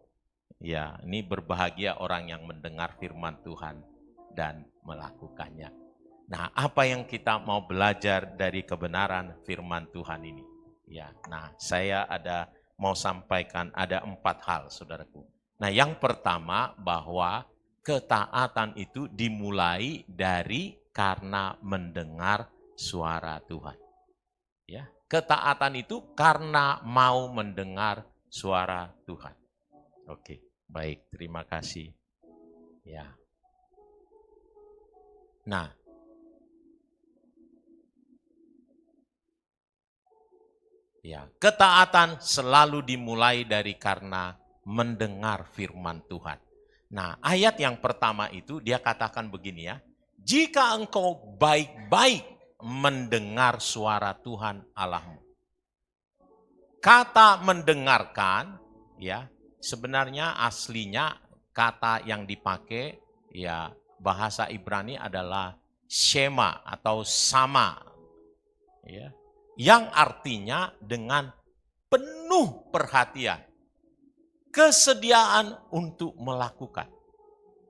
ya, ini berbahagia orang yang mendengar firman Tuhan dan melakukannya. Nah, apa yang kita mau belajar dari kebenaran firman Tuhan ini? Ya, nah, saya mau sampaikan ada 4 hal, saudaraku. Nah, yang pertama bahwa ketaatan itu dimulai dari karena mendengar suara Tuhan. Ya, ketaatan itu karena mau mendengar suara Tuhan. Oke, baik, terima kasih. Ya. Nah, ya, ketaatan selalu dimulai dari karena mendengar firman Tuhan. Nah, ayat yang pertama itu dia katakan begini ya, jika engkau baik-baik mendengar suara Tuhan Allahmu. Kata mendengarkan, ya, sebenarnya aslinya kata yang dipakai, ya, bahasa Ibrani adalah shema atau sama, ya, yang artinya dengan penuh perhatian, kesediaan untuk melakukan.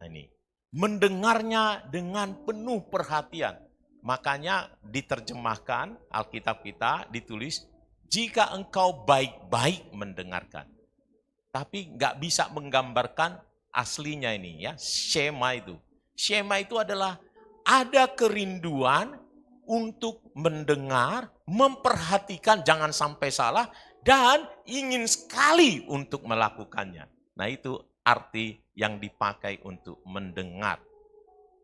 Nah, ini mendengarnya dengan penuh perhatian. Makanya diterjemahkan Alkitab kita ditulis, jika engkau baik-baik mendengarkan. Tapi nggak bisa menggambarkan aslinya ini ya, shema itu. Shema itu adalah ada kerinduan untuk mendengar, memperhatikan jangan sampai salah, dan ingin sekali untuk melakukannya. Nah, itu arti yang dipakai untuk mendengar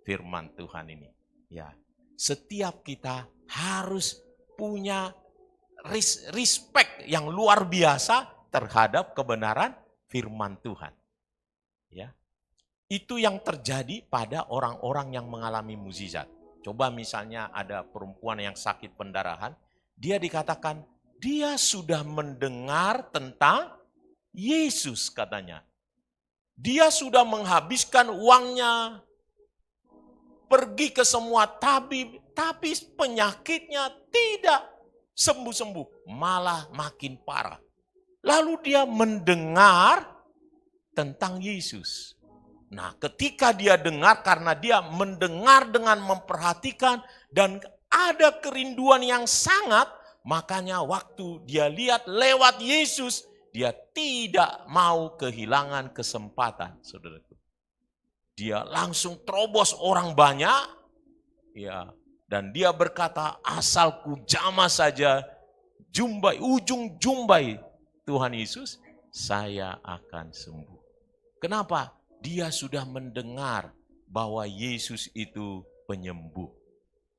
firman Tuhan ini. Ya, setiap kita harus punya respect yang luar biasa terhadap kebenaran firman Tuhan. Ya. Itu yang terjadi pada orang-orang yang mengalami mukjizat. Coba misalnya ada perempuan yang sakit pendarahan, dia dikatakan dia sudah mendengar tentang Yesus katanya. Dia sudah menghabiskan uangnya, pergi ke semua tabib, tapi penyakitnya tidak sembuh-sembuh, malah makin parah. Lalu dia mendengar tentang Yesus. Nah, ketika dia dengar, karena dia mendengar dengan memperhatikan dan ada kerinduan yang sangat, makanya waktu dia lihat lewat Yesus, dia tidak mau kehilangan kesempatan, saudaraku. Dia langsung terobos orang banyak, ya, dan dia berkata, asal ku jamah saja ujung jumbai Tuhan Yesus, saya akan sembuh. Kenapa? Dia sudah mendengar bahwa Yesus itu penyembuh.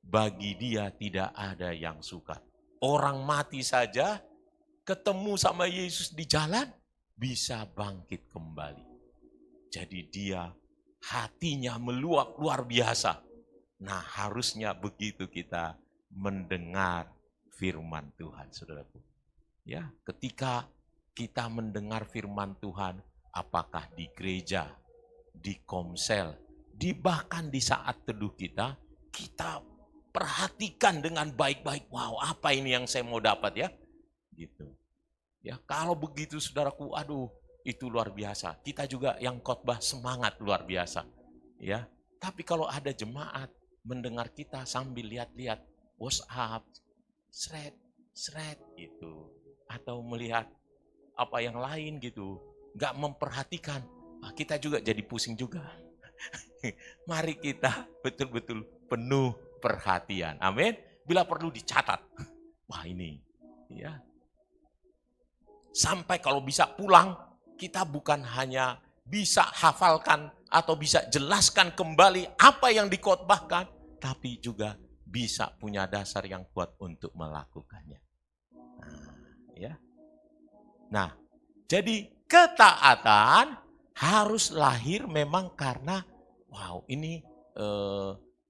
Bagi dia tidak ada yang sukar. Orang mati saja ketemu sama Yesus di jalan bisa bangkit kembali. Jadi dia hatinya meluap luar biasa. Nah, harusnya begitu kita mendengar firman Tuhan, saudaraku. Ya, ketika kita mendengar firman Tuhan, apakah di gereja, di komsel, bahkan di saat teduh kita perhatikan dengan baik-baik. Wow, apa ini yang saya mau dapat ya? Gitu. Ya, kalau begitu saudaraku, aduh, itu luar biasa. Kita juga yang khotbah semangat luar biasa. Ya, tapi kalau ada jemaat mendengar kita sambil lihat-lihat WhatsApp, thread gitu, atau melihat apa yang lain gitu, nggak memperhatikan, kita juga jadi pusing juga. Mari kita betul-betul penuh perhatian. Amin. Bila perlu dicatat. Wah, ini ya. Sampai kalau bisa pulang, kita bukan hanya bisa hafalkan atau bisa jelaskan kembali apa yang dikhotbahkan, tapi juga bisa punya dasar yang kuat untuk melakukannya. Nah, jadi ketaatan harus lahir memang karena ini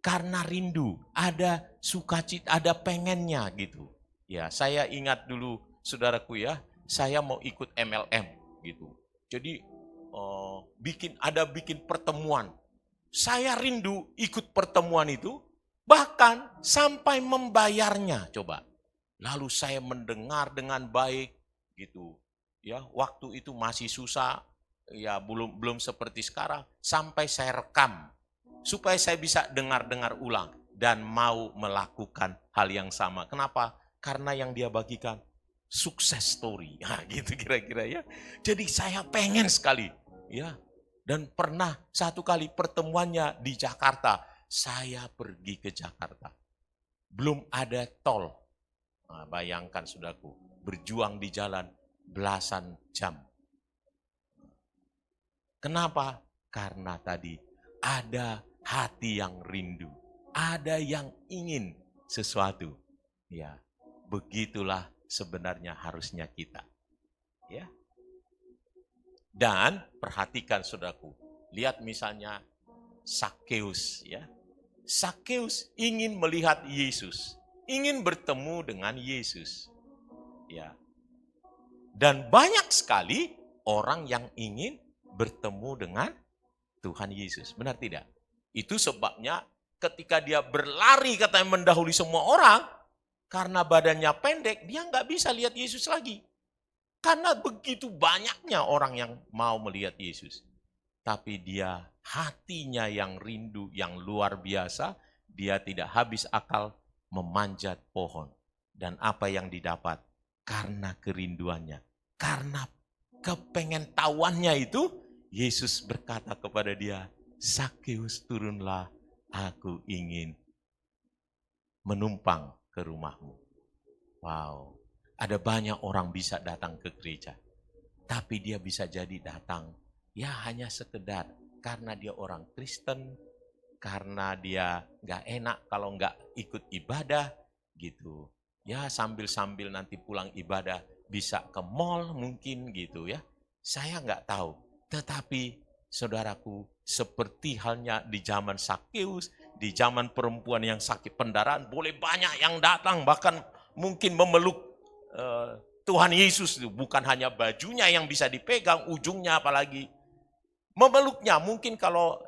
karena rindu, ada sukacita, ada pengennya gitu. Ya, saya ingat dulu saudaraku ya, saya mau ikut MLM gitu. Jadi bikin pertemuan. Saya rindu ikut pertemuan itu, bahkan sampai membayarnya, coba. Lalu saya mendengar dengan baik gitu. Ya, waktu itu masih susah, ya belum seperti sekarang, sampai saya rekam supaya saya bisa dengar ulang dan mau melakukan hal yang sama. Kenapa? Karena yang dia bagikan sukses story. Nah, gitu kira-kira ya. Jadi saya pengen sekali, ya. Dan pernah satu kali pertemuannya di Jakarta, saya pergi ke Jakarta. Belum ada tol. Nah, bayangkan saudaraku, berjuang di jalan belasan jam. Kenapa? Karena tadi ada hati yang rindu, ada yang ingin sesuatu. Ya, begitulah sebenarnya harusnya kita. Ya. Dan perhatikan saudaraku, lihat misalnya Zakheus ya. Zakheus ingin melihat Yesus, ingin bertemu dengan Yesus. Ya. Dan banyak sekali orang yang ingin bertemu dengan Tuhan Yesus. Benar tidak? Itu sebabnya ketika dia berlari katanya mendahului semua orang, karena badannya pendek, dia nggak bisa lihat Yesus lagi. Karena begitu banyaknya orang yang mau melihat Yesus. Tapi dia hatinya yang rindu, yang luar biasa, dia tidak habis akal memanjat pohon. Dan apa yang didapat? Karena kerinduannya, karena kepengen tahuannya itu, Yesus berkata kepada dia, Zakheus turunlah, aku ingin menumpang ke rumahmu. Wow, ada banyak orang bisa datang ke gereja, tapi dia bisa jadi datang ya hanya sekedar karena dia orang Kristen, karena dia gak enak kalau gak ikut ibadah gitu. Ya sambil-sambil nanti pulang ibadah bisa ke mall mungkin gitu ya. Saya nggak tahu. Tetapi saudaraku, seperti halnya di zaman Sakeus, di zaman perempuan yang sakit pendarahan, boleh banyak yang datang, bahkan mungkin memeluk Tuhan Yesus itu. Bukan hanya bajunya yang bisa dipegang, ujungnya apalagi memeluknya. Mungkin kalau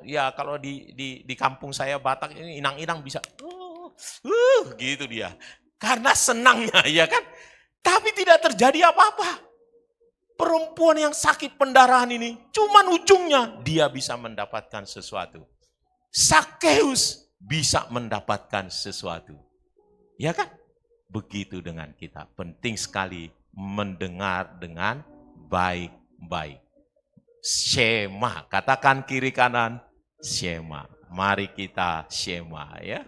di kampung saya Batak ini inang-inang bisa gitu dia. Karena senangnya ya kan. Tapi tidak terjadi apa-apa. Perempuan yang sakit pendarahan ini, cuman ujungnya dia bisa mendapatkan sesuatu. Sakeus bisa mendapatkan sesuatu. Ya kan? Begitu dengan kita. Penting sekali mendengar dengan baik-baik. Shema, katakan kiri kanan, Shema. Mari kita Shema ya.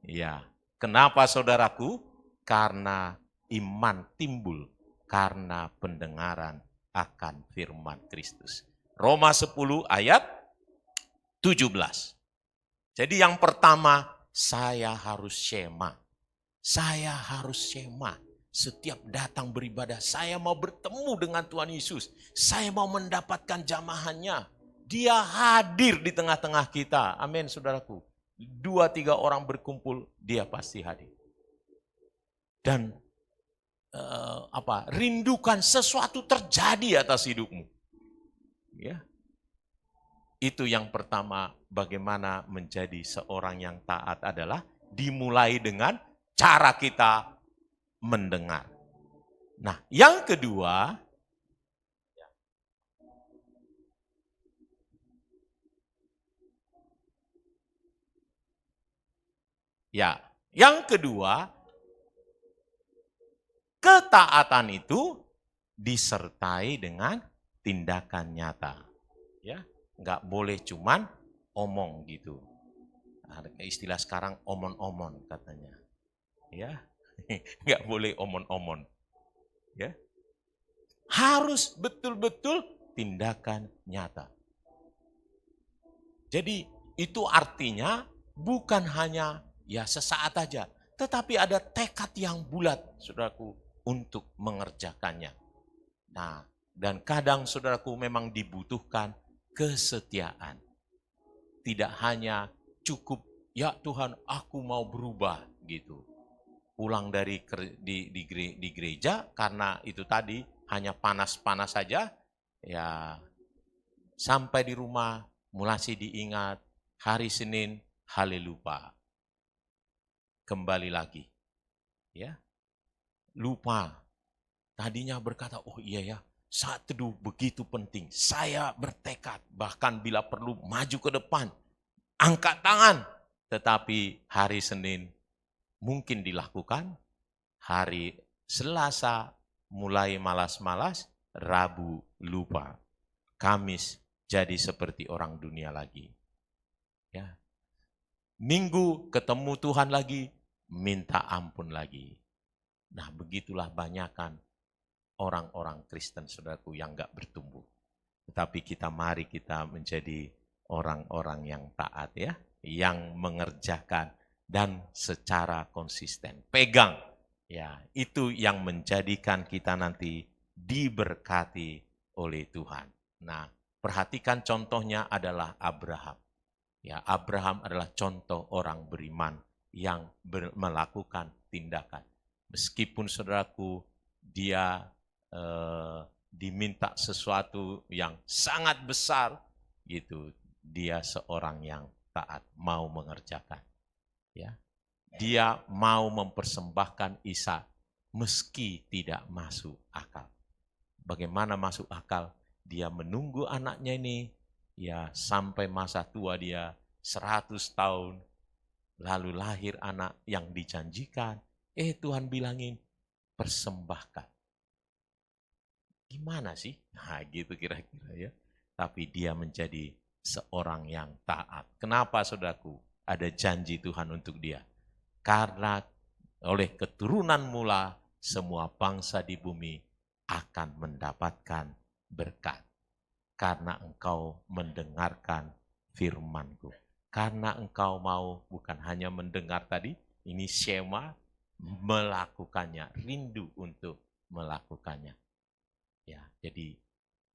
Ya. Kenapa saudaraku? Karena iman timbul karena pendengaran akan firman Kristus. Roma 10 ayat 17. Jadi yang pertama, saya harus Shema. Saya harus Shema. Setiap datang beribadah, saya mau bertemu dengan Tuhan Yesus. Saya mau mendapatkan jamahannya. Dia hadir di tengah-tengah kita. Amin, saudaraku. 2-3 orang berkumpul, dia pasti hadir. Dan rindukan sesuatu terjadi atas hidupmu. Ya. Itu yang pertama, bagaimana menjadi seorang yang taat adalah dimulai dengan cara kita mendengar. Nah, yang kedua, ketaatan itu disertai dengan tindakan nyata. Ya, nggak boleh cuman omong gitu. Ada istilah sekarang omon-omon katanya. Ya, nggak boleh omon-omon. Ya, harus betul-betul tindakan nyata. Jadi itu artinya bukan hanya ya sesaat aja, tetapi ada tekad yang bulat, saudaraku, untuk mengerjakannya. Nah, dan kadang saudaraku memang dibutuhkan kesetiaan. Tidak hanya cukup, ya Tuhan aku mau berubah gitu. Pulang di gereja karena itu tadi hanya panas-panas saja, ya sampai di rumah mulai diingat hari Senin, haleluya. Kembali lagi. Ya. Lupa. Tadinya berkata, oh iya ya, saat teduh begitu penting. Saya bertekad, bahkan bila perlu maju ke depan, angkat tangan. Tetapi hari Senin mungkin dilakukan, hari Selasa mulai malas-malas, Rabu lupa, Kamis jadi seperti orang dunia lagi. Ya. Minggu ketemu Tuhan lagi, minta ampun lagi. Nah, begitulah banyakkan orang-orang Kristen, saudaraku, yang enggak bertumbuh. Tetapi mari kita menjadi orang-orang yang taat ya, yang mengerjakan dan secara konsisten. Pegang, ya, itu yang menjadikan kita nanti diberkati oleh Tuhan. Nah, perhatikan contohnya adalah Abraham. Ya, Abraham adalah contoh orang beriman yang melakukan tindakan. Meskipun saudaraku, dia diminta sesuatu yang sangat besar, gitu, dia seorang yang taat, mau mengerjakan. Ya, dia mau mempersembahkan Ishak meski tidak masuk akal. Bagaimana masuk akal? Dia menunggu anaknya ini, ya sampai masa tua dia 100 tahun, lalu lahir anak yang dijanjikan. Tuhan bilangin, persembahkan. Gimana sih? Nah gitu kira-kira ya. Tapi dia menjadi seorang yang taat. Kenapa saudaraku? Ada janji Tuhan untuk dia. Karena oleh keturunan mula, semua bangsa di bumi akan mendapatkan berkat. Karena engkau mendengarkan firman-Ku. Karena engkau mau bukan hanya mendengar tadi, ini Shema, melakukannya, rindu untuk melakukannya. Ya, jadi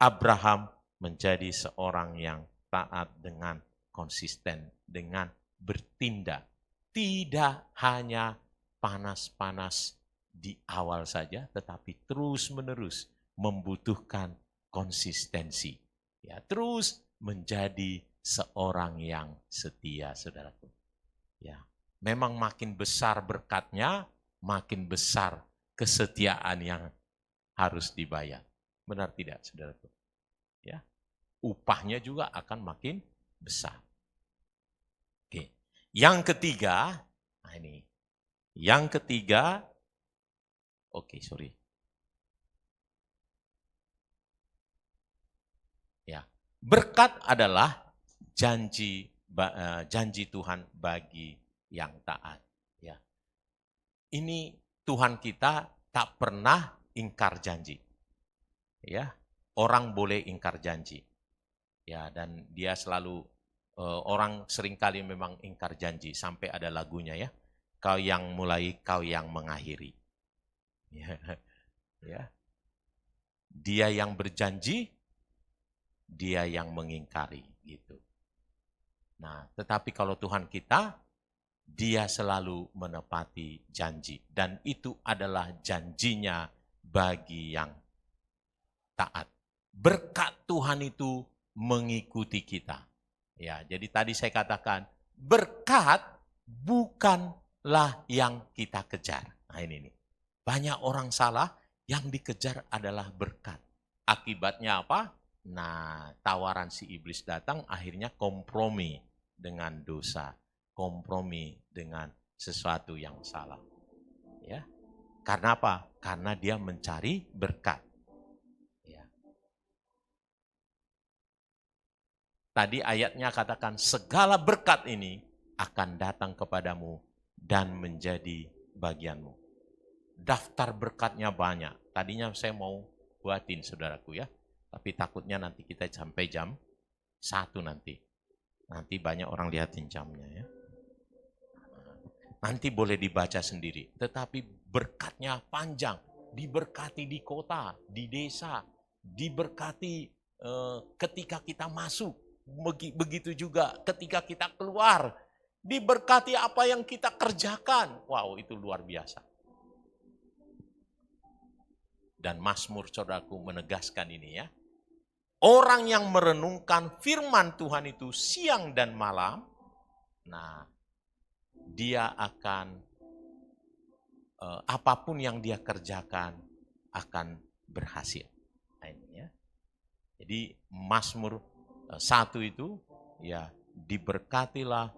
Abraham menjadi seorang yang taat dengan konsisten, dengan bertindak. Tidak hanya panas-panas di awal saja, tetapi terus-menerus membutuhkan konsistensi. Ya, terus menjadi seorang yang setia, saudaraku. Ya, memang makin besar berkatnya, makin besar kesetiaan yang harus dibayar. Benar tidak, saudaraku? Ya, upahnya juga akan makin besar. Oke. Yang ketiga, nah ini. Yang ketiga, sorry. Ya, berkat adalah janji Tuhan bagi yang taat. Ya, ini Tuhan kita tak pernah ingkar janji. Ya, orang boleh ingkar janji. Ya, dan dia selalu orang seringkali memang ingkar janji sampai ada lagunya ya. Kau yang mulai, kau yang mengakhiri. Ya. Ya. Dia yang berjanji, dia yang mengingkari gitu. Nah, tetapi kalau Tuhan kita, dia selalu menepati janji dan itu adalah janjinya bagi yang taat. Berkat Tuhan itu mengikuti kita. Ya, jadi tadi saya katakan berkat bukanlah yang kita kejar. Nah, ini nih. Banyak orang salah, yang dikejar adalah berkat. Akibatnya apa? Nah, tawaran si iblis datang akhirnya kompromi dengan dosa, kompromi dengan sesuatu yang salah. Ya. Karena apa? Karena dia mencari berkat. Tadi ayatnya katakan segala berkat ini akan datang kepadamu dan menjadi bagianmu. Daftar berkatnya banyak. Tadinya saya mau buatin saudaraku ya. Tapi takutnya nanti kita sampai jam 1 nanti. Nanti banyak orang lihatin jamnya ya. Nanti boleh dibaca sendiri. Tetapi berkatnya panjang. Diberkati di kota, di desa. Diberkati ketika kita masuk. Begitu juga ketika kita keluar, diberkati apa yang kita kerjakan. Wow, itu luar biasa. Dan Mazmur saudaraku menegaskan ini ya. Orang yang merenungkan firman Tuhan itu siang dan malam, nah dia akan apapun yang dia kerjakan akan berhasil. Nah, ini ya. Jadi Mazmur 1 itu ya diberkatilah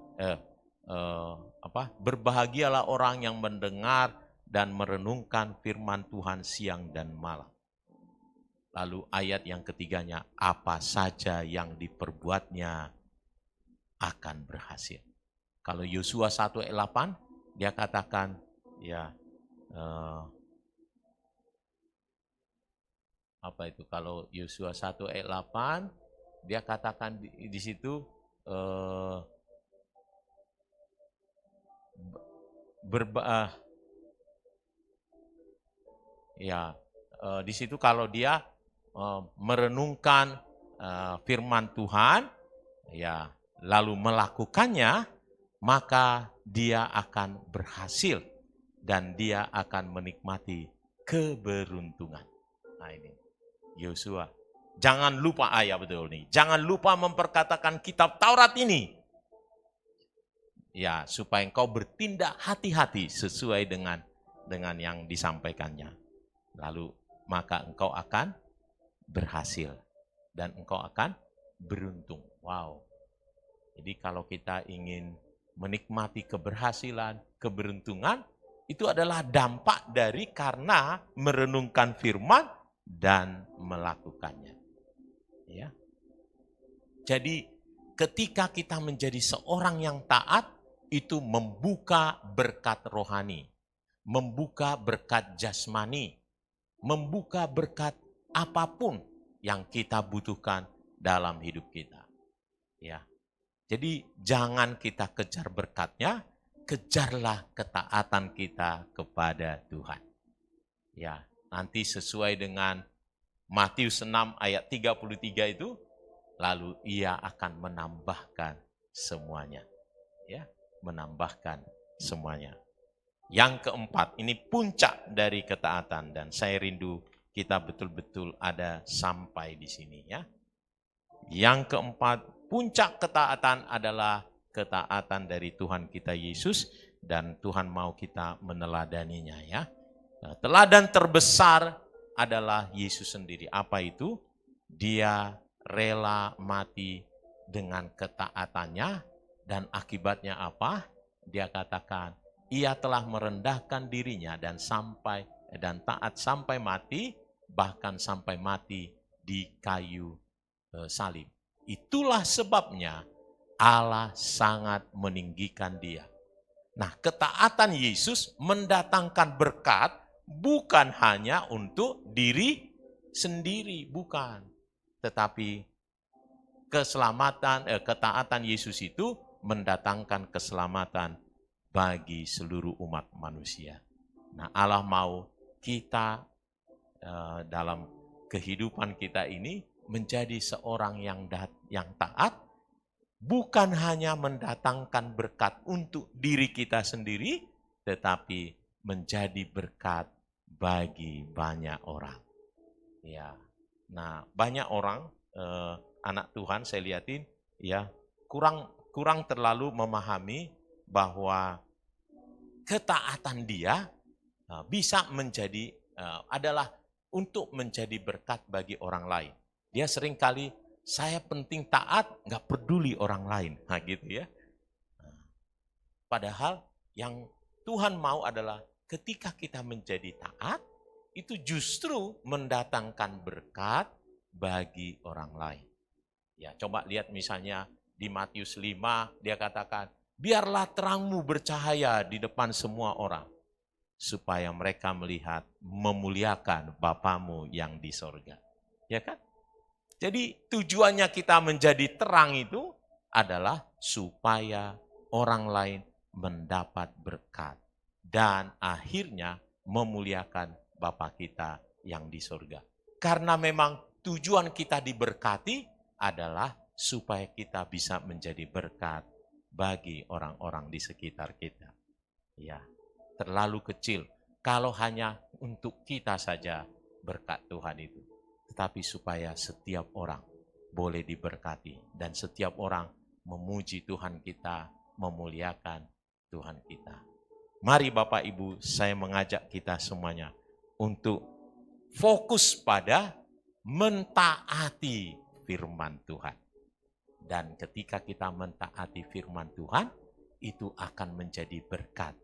berbahagialah orang yang mendengar dan merenungkan firman Tuhan siang dan malam. Lalu ayat yang ketiganya, apa saja yang diperbuatnya akan berhasil. Kalau Yosua 1 ayat 8 dia katakan ya kalau Yosua 1 ayat 8 dia katakan di situ di situ kalau dia merenungkan firman Tuhan ya lalu melakukannya maka dia akan berhasil dan dia akan menikmati keberuntungan. Nah ini Yosua. Jangan lupa betul nih. Jangan lupa memperkatakan kitab Taurat ini. Ya, supaya engkau bertindak hati-hati sesuai dengan yang disampaikannya. Lalu maka engkau akan berhasil dan engkau akan beruntung. Wow. Jadi kalau kita ingin menikmati keberhasilan, keberuntungan, itu adalah dampak dari karena merenungkan firman dan melakukannya. Ya. Jadi ketika kita menjadi seorang yang taat, itu membuka berkat rohani, membuka berkat jasmani, membuka berkat apapun yang kita butuhkan dalam hidup kita. Ya. Jadi jangan kita kejar berkatnya, kejarlah ketaatan kita kepada Tuhan. Ya, nanti sesuai dengan Matius 6 ayat 33 itu, lalu ia akan menambahkan semuanya. Ya, menambahkan semuanya. Yang keempat, ini puncak dari ketaatan dan saya rindu kita betul-betul ada sampai di sini ya. Yang keempat, puncak ketaatan adalah ketaatan dari Tuhan kita Yesus dan Tuhan mau kita meneladaninya ya. Nah, teladan terbesar adalah Yesus sendiri. Apa itu? Dia rela mati dengan ketaatannya dan akibatnya apa? Dia katakan, ia telah merendahkan dirinya dan taat sampai mati, bahkan sampai mati di kayu salib. Itulah sebabnya Allah sangat meninggikan dia. Nah, ketaatan Yesus mendatangkan berkat bukan hanya untuk diri sendiri, bukan. Tetapi ketaatan Yesus itu mendatangkan keselamatan bagi seluruh umat manusia. Nah, Allah mau kita dalam kehidupan kita ini menjadi seorang yang taat, bukan hanya mendatangkan berkat untuk diri kita sendiri, tetapi menjadi berkat bagi banyak orang. Ya, nah banyak orang anak Tuhan saya lihatin ya kurang terlalu memahami bahwa ketaatan dia bisa menjadi adalah untuk menjadi berkat bagi orang lain. Dia seringkali saya penting taat, nggak peduli orang lain, nah gitu ya. Padahal yang Tuhan mau adalah ketika kita menjadi taat, itu justru mendatangkan berkat bagi orang lain. Ya, coba lihat misalnya di Matius 5, dia katakan, biarlah terangmu bercahaya di depan semua orang, supaya mereka melihat memuliakan Bapamu yang di sorga. Ya kan? Jadi tujuannya kita menjadi terang itu adalah supaya orang lain mendapat berkat dan akhirnya memuliakan Bapa kita yang di sorga. Karena memang tujuan kita diberkati adalah supaya kita bisa menjadi berkat bagi orang-orang di sekitar kita. Ya, terlalu kecil kalau hanya untuk kita saja berkat Tuhan itu. Tetapi supaya setiap orang boleh diberkati dan setiap orang memuji Tuhan kita, memuliakan Tuhan kita. Mari Bapak Ibu, saya mengajak kita semuanya untuk fokus pada mentaati firman Tuhan. Dan ketika kita mentaati firman Tuhan, itu akan menjadi berkat,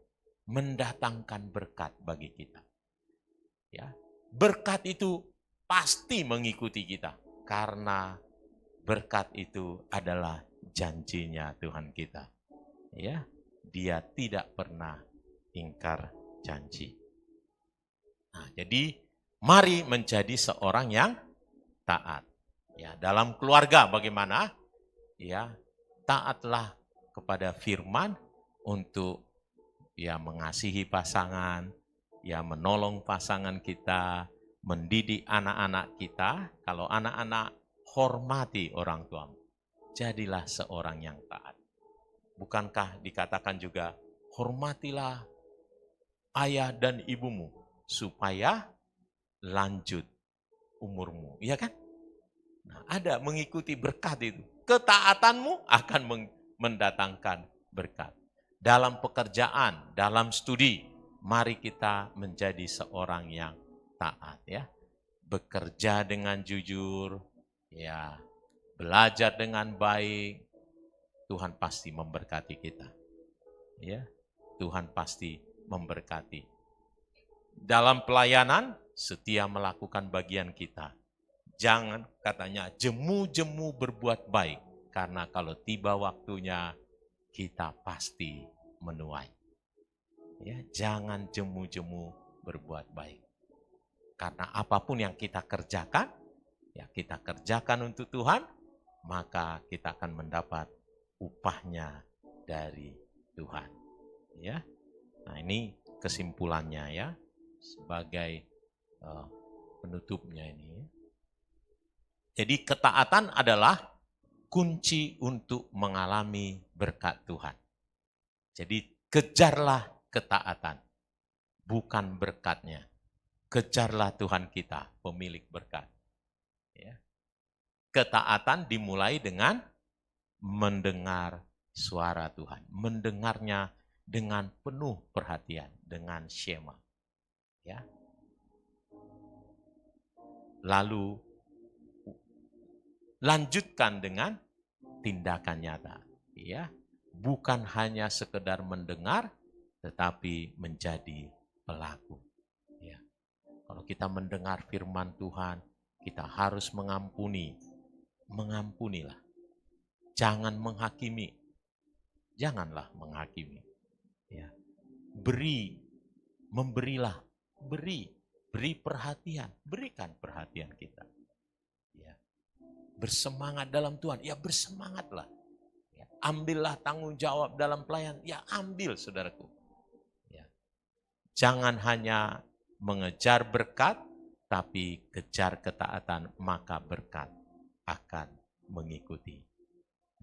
mendatangkan berkat bagi kita. Ya, berkat itu pasti mengikuti kita karena berkat itu adalah janjinya Tuhan kita. Ya, dia tidak pernah ingkar janji. Nah, jadi mari menjadi seorang yang taat. Ya, dalam keluarga bagaimana? Ya, taatlah kepada firman untuk ya mengasihi pasangan, ya menolong pasangan kita, mendidik anak-anak kita. Kalau anak-anak, hormati orang tuamu. Jadilah seorang yang taat. Bukankah dikatakan juga, hormatilah ayah dan ibumu supaya lanjut umurmu. Iya kan? Nah, ada mengikuti berkat itu. Ketaatanmu akan mendatangkan berkat. Dalam pekerjaan, dalam studi, mari kita menjadi seorang yang taat ya. Bekerja dengan jujur, ya, belajar dengan baik, Tuhan pasti memberkati kita. Ya, Tuhan pasti memberkati. Dalam pelayanan, setia melakukan bagian kita. Jangan katanya jemu-jemu berbuat baik, karena kalau tiba waktunya kita pasti menuai. Ya, jangan jemu-jemu berbuat baik. Karena apapun yang kita kerjakan, ya kita kerjakan untuk Tuhan, maka kita akan mendapat upahnya dari Tuhan. Ya. Nah, ini kesimpulannya ya, sebagai penutupnya ini. Jadi ketaatan adalah kunci untuk mengalami berkat Tuhan. Jadi kejarlah ketaatan, bukan berkatnya. Kejarlah Tuhan kita, pemilik berkat. Ya. Ketaatan dimulai dengan mendengar suara Tuhan. Mendengarnya dengan penuh perhatian, dengan syema. Ya. Lalu lanjutkan dengan tindakan nyata. Ya. Bukan hanya sekedar mendengar, tetapi menjadi pelaku. Ya. Kalau kita mendengar firman Tuhan, kita harus mengampuni. Mengampunilah. Jangan menghakimi. Janganlah menghakimi. Ya. Memberilah, beri perhatian, berikan perhatian kita. Ya. Bersemangat dalam Tuhan, ya bersemangatlah. Ya. Ambillah tanggung jawab dalam pelayan, ya ambil saudaraku. Ya. Jangan hanya mengejar berkat, tapi kejar ketaatan, maka berkat akan mengikuti.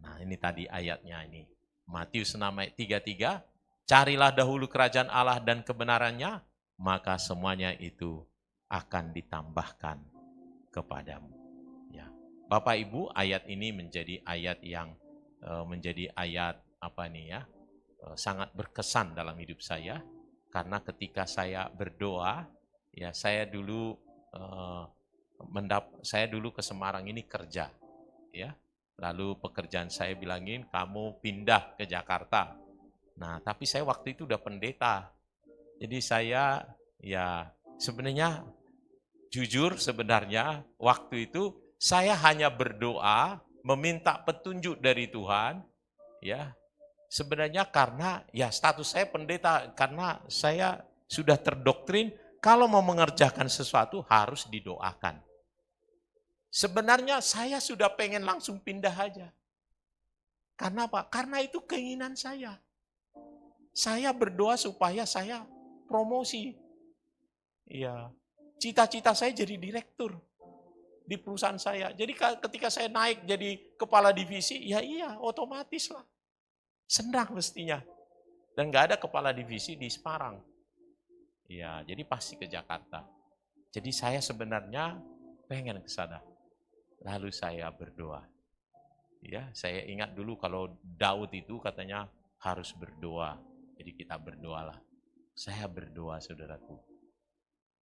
Nah ini tadi ayatnya ini. Matius 6 ayat 33, carilah dahulu kerajaan Allah dan kebenarannya, maka semuanya itu akan ditambahkan kepadamu. Ya. Bapak Ibu, ayat ini menjadi ayat yang sangat berkesan dalam hidup saya, karena ketika saya berdoa, ya saya dulu ke Semarang ini kerja, ya. Lalu pekerjaan saya bilangin, kamu pindah ke Jakarta. Nah, tapi saya waktu itu udah pendeta. Jadi saya, ya sebenarnya, jujur sebenarnya, waktu itu saya hanya berdoa, meminta petunjuk dari Tuhan, ya. Sebenarnya karena, ya status saya pendeta, karena saya sudah terdoktrin, kalau mau mengerjakan sesuatu harus didoakan. Sebenarnya saya sudah pengen langsung pindah aja. Karena apa? Karena itu keinginan saya. Saya berdoa supaya saya promosi. Iya. Cita-cita saya jadi direktur di perusahaan saya. Jadi ketika saya naik jadi kepala divisi, ya iya, otomatis lah. Senang mestinya. Dan nggak ada kepala divisi di Semarang. Iya, jadi pasti ke Jakarta. Jadi saya sebenarnya pengen ke sana. Lalu saya berdoa. Ya, saya ingat dulu kalau Daud itu katanya harus berdoa. Jadi kita berdoalah. Saya berdoa, saudaraku.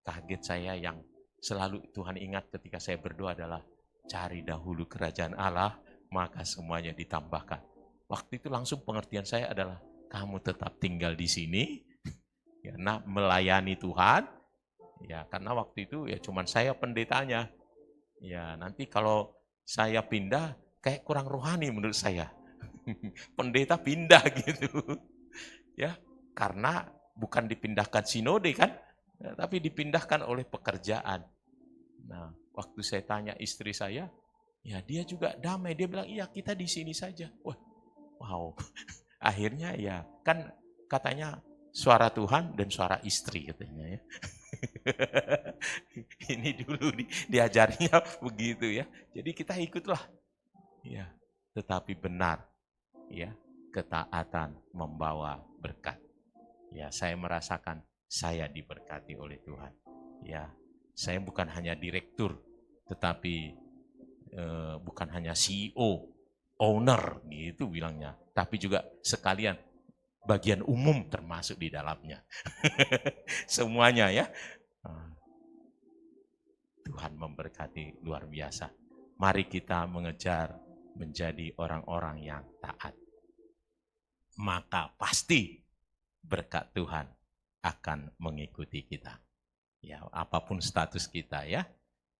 Kaget saya yang selalu Tuhan ingat ketika saya berdoa adalah cari dahulu kerajaan Allah, maka semuanya ditambahkan. Waktu itu langsung pengertian saya adalah kamu tetap tinggal di sini, ya, melayani Tuhan. Ya, karena waktu itu ya cuman saya pendetanya. Ya, nanti kalau saya pindah, kayak kurang rohani menurut saya. Pendeta pindah gitu. Ya, karena bukan dipindahkan sinode kan, ya, tapi dipindahkan oleh pekerjaan. Nah, waktu saya tanya istri saya, ya dia juga damai. Dia bilang, iya kita di sini saja. Wah, wow. Akhirnya ya, kan katanya suara Tuhan dan suara istri katanya ya. Ini dulu diajarnya begitu ya. Jadi kita ikutlah. Ya, tetapi benar ya, ketaatan membawa berkat. Ya, saya merasakan saya diberkati oleh Tuhan. Ya, saya bukan hanya direktur, tetapi bukan hanya CEO, owner gitu bilangnya, tapi juga sekalian bagian umum termasuk di dalamnya. Semuanya ya. Tuhan memberkati luar biasa. Mari kita mengejar menjadi orang-orang yang taat. Maka pasti berkat Tuhan akan mengikuti kita. Ya, apapun status kita ya,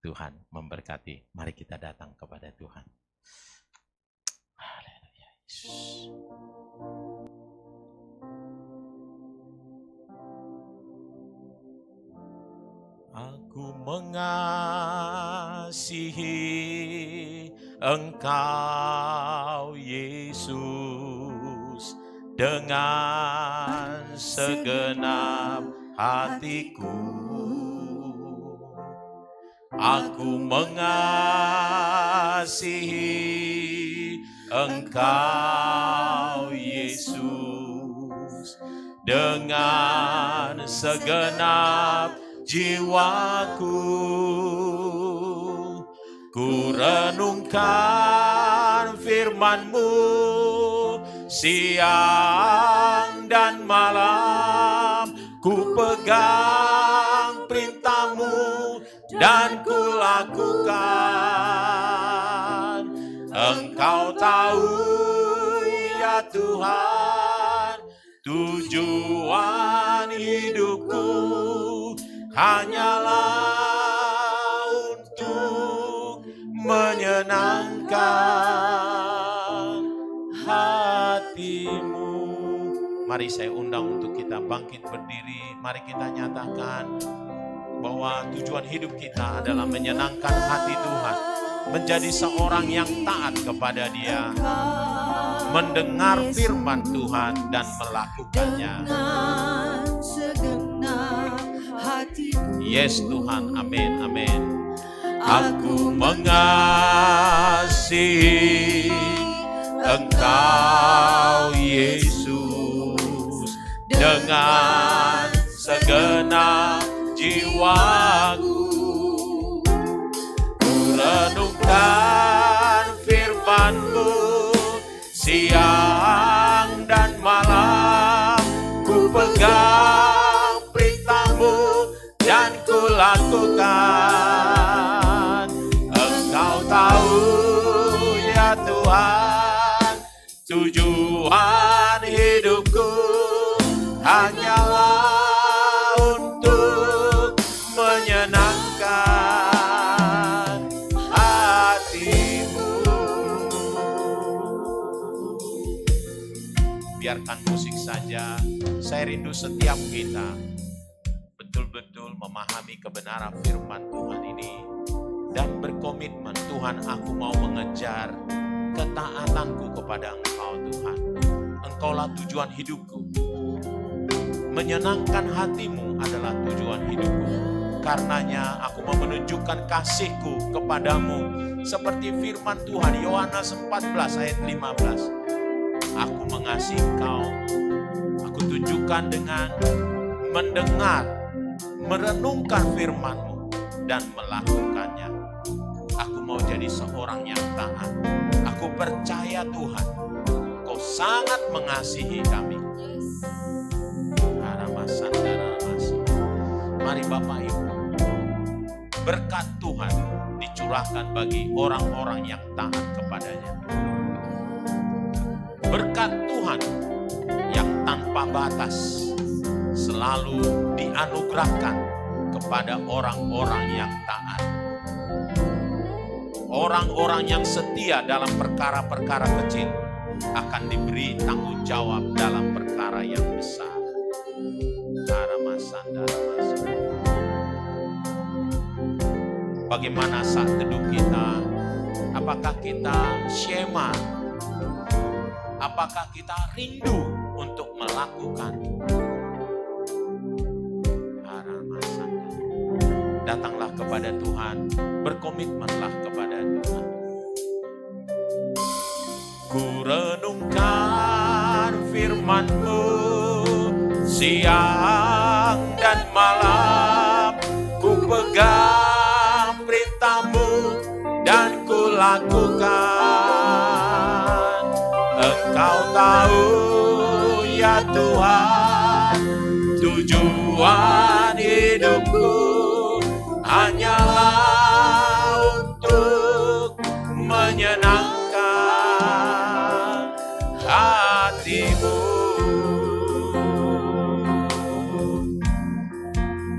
Tuhan memberkati. Mari kita datang kepada Tuhan. Haleluya. Aku mengasihi Engkau Yesus dengan segenap hatiku. Aku mengasihi Engkau Yesus dengan segenap jiwaku. Ku renungkan firman-Mu siang dan malam. Ku pegang perintah-Mu dan ku lakukan. Engkau tahu ya Tuhan, tujuan hidupku hanyalah untuk menyenangkan hati-Mu. Mari saya undang untuk kita bangkit berdiri. Mari kita nyatakan bahwa tujuan hidup kita adalah menyenangkan hati Tuhan, menjadi seorang yang taat kepada Dia, mendengar firman Tuhan dan melakukannya. Yes Tuhan, amin, amin. Aku mengasihi Engkau Yesus dengan segenap jiwaku. Ku renungkan firman-Mu siang dan malam. Ku pegang perintah-Mu dan ku lakukan. Engkau tahu ya Tuhan, tujuan hidupku hanyalah untuk menyenangkan hati-Mu. Biarkan musik saja. Saya rindu setiap kita betul-betul memahami kebenaran firman Tuhan ini dan berkomitmen, Tuhan, aku mau mengejar ketaatanku kepada Engkau Tuhan. Engkaulah tujuan hidupku. Menyenangkan hati-Mu adalah tujuan hidupku. Karenanya aku mau menunjukkan kasih-Ku kepadamu. Seperti firman Tuhan Yohanes 14 ayat 15. Aku mengasihi Engkau. Aku tunjukkan dengan mendengar, merenungkan firman-Mu dan melakukannya. Aku mau jadi seorang yang taat. Aku percaya Tuhan, Kau sangat mengasihi kami. Mari Bapak Ibu, berkat Tuhan dicurahkan bagi orang-orang yang taat kepadanya. Berkat Tuhan yang tanpa batas selalu dianugerahkan kepada orang-orang yang taat. Orang-orang yang setia dalam perkara-perkara kecil akan diberi tanggung jawab dalam perkara yang besar. Bagaimana saat teduh kita? Apakah kita syema? Apakah kita rindu untuk melakukan? Datanglah kepada Tuhan, berkomitmenlah kepada Tuhan. Ku renungkan firman-Mu siang dan malam. Ku pegang perintah-Mu dan ku lakukan. Engkau tahu ya Tuhan, tujuan hidupku hanyalah untuk menyenangkan hati-Mu.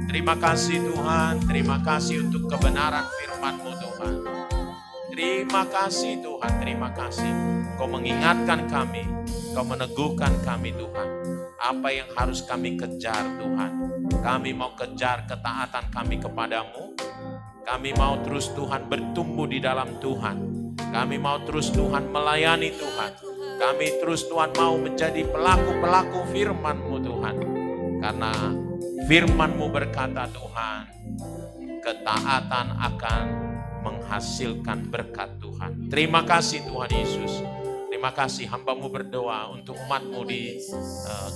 Terima kasih Tuhan, terima kasih untuk kebenaran firman-Mu Tuhan. Terima kasih Tuhan, terima kasih. Kau mengingatkan kami, Kau meneguhkan kami Tuhan. Apa yang harus kami kejar Tuhan. Kami mau kejar ketaatan kami kepadamu. Kami mau terus Tuhan bertumbuh di dalam Tuhan. Kami mau terus Tuhan melayani Tuhan. Kami terus Tuhan mau menjadi pelaku-pelaku firman-Mu Tuhan. Karena firman-Mu berkata Tuhan, ketaatan akan menghasilkan berkat Tuhan. Terima kasih Tuhan Yesus. Terima kasih hamba-Mu berdoa untuk umat-Mu di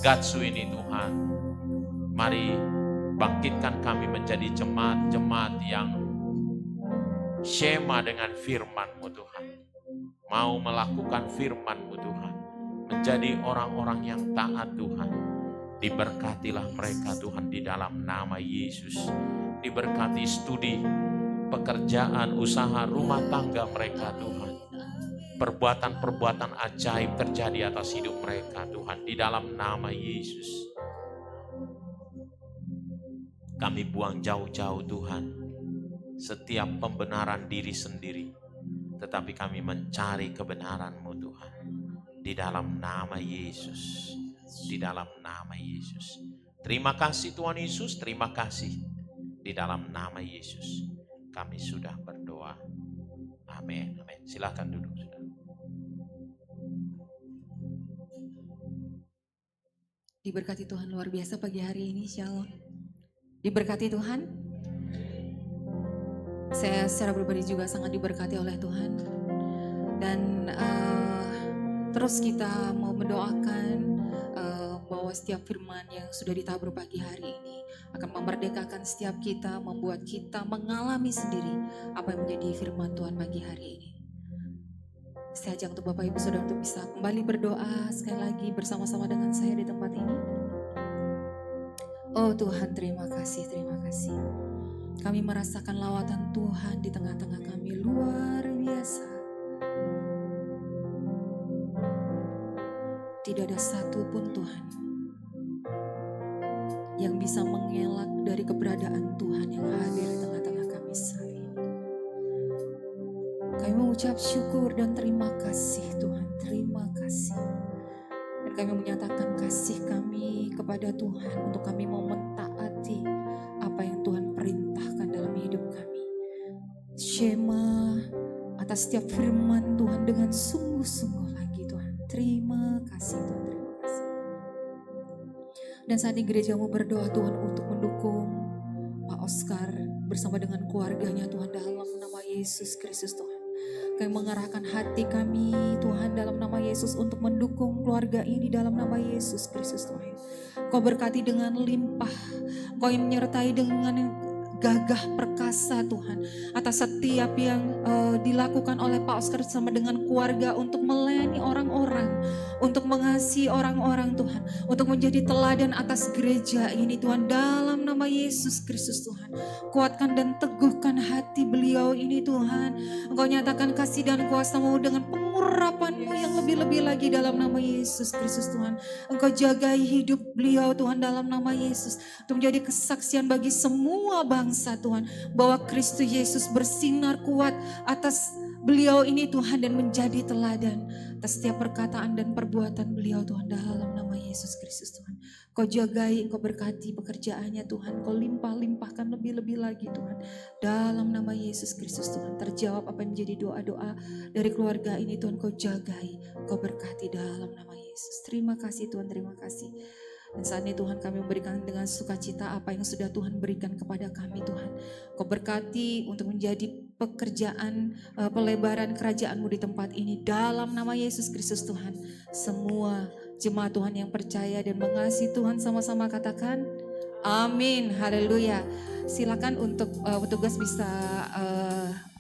Gatsu ini Tuhan. Mari bangkitkan kami menjadi jemaat-jemaat yang syema dengan firman-Mu Tuhan. Mau melakukan firman-Mu Tuhan. Menjadi orang-orang yang taat Tuhan. Diberkatilah mereka Tuhan di dalam nama Yesus. Diberkati studi, pekerjaan, usaha, rumah tangga mereka Tuhan. Perbuatan-perbuatan ajaib terjadi atas hidup mereka Tuhan. Di dalam nama Yesus. Kami buang jauh-jauh Tuhan. Setiap pembenaran diri sendiri. Tetapi kami mencari kebenaran-Mu Tuhan. Di dalam nama Yesus. Di dalam nama Yesus. Terima kasih Tuhan Yesus, terima kasih. Di dalam nama Yesus kami sudah berdoa. Amin. Amin. Silakan duduk saudara. Diberkati Tuhan luar biasa pagi hari ini, Shalom. Diberkati Tuhan. Saya secara pribadi juga sangat diberkati oleh Tuhan. Dan terus kita mau mendoakan bahwa setiap firman yang sudah ditabur pagi hari ini akan memerdekakan setiap kita, membuat kita mengalami sendiri apa yang menjadi firman Tuhan pagi hari ini. Saya ajak untuk Bapak Ibu Saudara untuk bisa kembali berdoa sekali lagi bersama-sama dengan saya di tempat ini. Oh Tuhan, terima kasih, terima kasih. Kami merasakan lawatan Tuhan di tengah-tengah kami luar biasa. Tidak ada satupun Tuhan yang bisa mengelak dari keberadaan Tuhan yang hadir di tengah-tengah kami saat ini. Kami mengucap syukur dan terima kasih Tuhan, terima kasih. Dan kami menyatakan kasih kami kepada Tuhan untuk kami mau mentaati apa yang Tuhan perintahkan dalam hidup kami. Syema atas setiap firman Tuhan dengan sungguh-sungguh lagi Tuhan. Terima kasih Tuhan, terima kasih. Dan saat ini gereja mau berdoa Tuhan untuk mendukung Pak Oscar bersama dengan keluarganya Tuhan dalam nama Yesus Kristus Tuhan. Kami mengarahkan hati kami Tuhan dalam nama Yesus untuk mendukung keluarga ini dalam nama Yesus Kristus Tuhan. Kau berkati dengan limpah, Kau yang menyertai dengan gagah perkasa Tuhan atas setiap yang dilakukan oleh Pak Oscar sama dengan keluarga untuk melayani orang-orang, untuk mengasihi orang-orang Tuhan, untuk menjadi teladan atas gereja ini Tuhan dalam nama Yesus Kristus Tuhan. Kuatkan dan teguhkan hati beliau ini Tuhan. Engkau nyatakan kasih dan kuasa-Mu dengan pengurapan-Mu yang lebih-lebih lagi dalam nama Yesus Kristus Tuhan. Engkau jagai hidup beliau Tuhan dalam nama Yesus untuk menjadi kesaksian bagi semua bangsa Tuhan, bahwa Kristus Yesus bersinar kuat atas beliau ini Tuhan dan menjadi teladan atas setiap perkataan dan perbuatan beliau Tuhan dalam nama Yesus Kristus Tuhan. Kau jagai, Engkau berkati pekerjaannya Tuhan, Kau limpah-limpahkan lebih-lebih lagi Tuhan dalam nama Yesus Kristus Tuhan. Terjawab apa yang menjadi doa-doa dari keluarga ini Tuhan, Kau jagai, Kau berkati dalam nama Yesus. Terima kasih Tuhan, terima kasih. Dan saat ini Tuhan kami memberikan dengan sukacita apa yang sudah Tuhan berikan kepada kami Tuhan. Kau berkati untuk menjadi pekerjaan pelebaran kerajaan-Mu di tempat ini dalam nama Yesus Kristus Tuhan. Semua jemaat Tuhan yang percaya dan mengasihi Tuhan sama-sama katakan amin, haleluya. Silakan untuk petugas bisa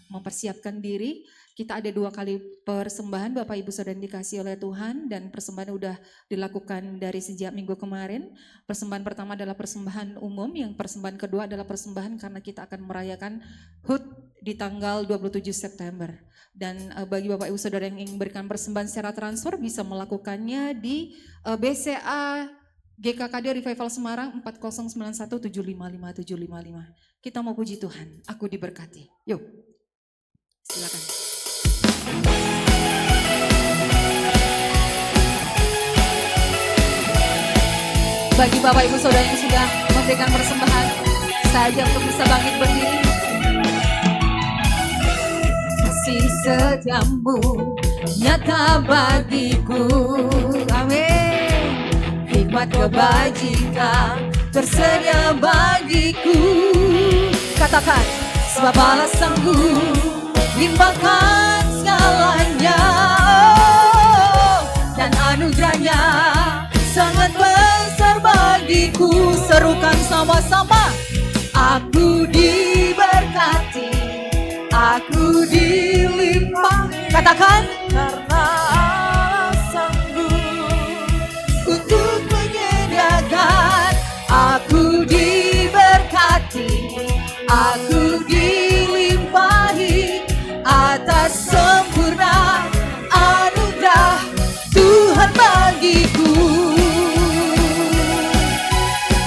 mempersiapkan diri. Kita ada 2 kali persembahan Bapak Ibu Saudara dikasih oleh Tuhan, dan persembahan udah dilakukan dari sejak minggu kemarin. Persembahan pertama adalah persembahan umum, yang persembahan kedua adalah persembahan karena kita akan merayakan HUT di tanggal 27 September. Dan bagi Bapak Ibu Saudara yang ingin memberikan persembahan secara transfer bisa melakukannya di BCA GKKD Revival Semarang 4091755755. Kita mau puji Tuhan, aku diberkati. Yuk, silakan. Bagi Bapak Ibu Saudara yang sudah memberikan persembahan, saja untuk bisa bangkit berdiri. Kasih setiamu nyata bagiku, amin. Hikmat kebajikan tersedia bagiku. Katakan, sebab Allah sanggup limpahkan segalanya, dan anugerahnya sangat besar bagiku. Serukan sama-sama, aku diberkati, aku dilimpah. Katakan, Karena Allah sanggup untuk menyediakan. Aku diberkati, aku dilimpahi atas sempurna anugerah Tuhan bagiku.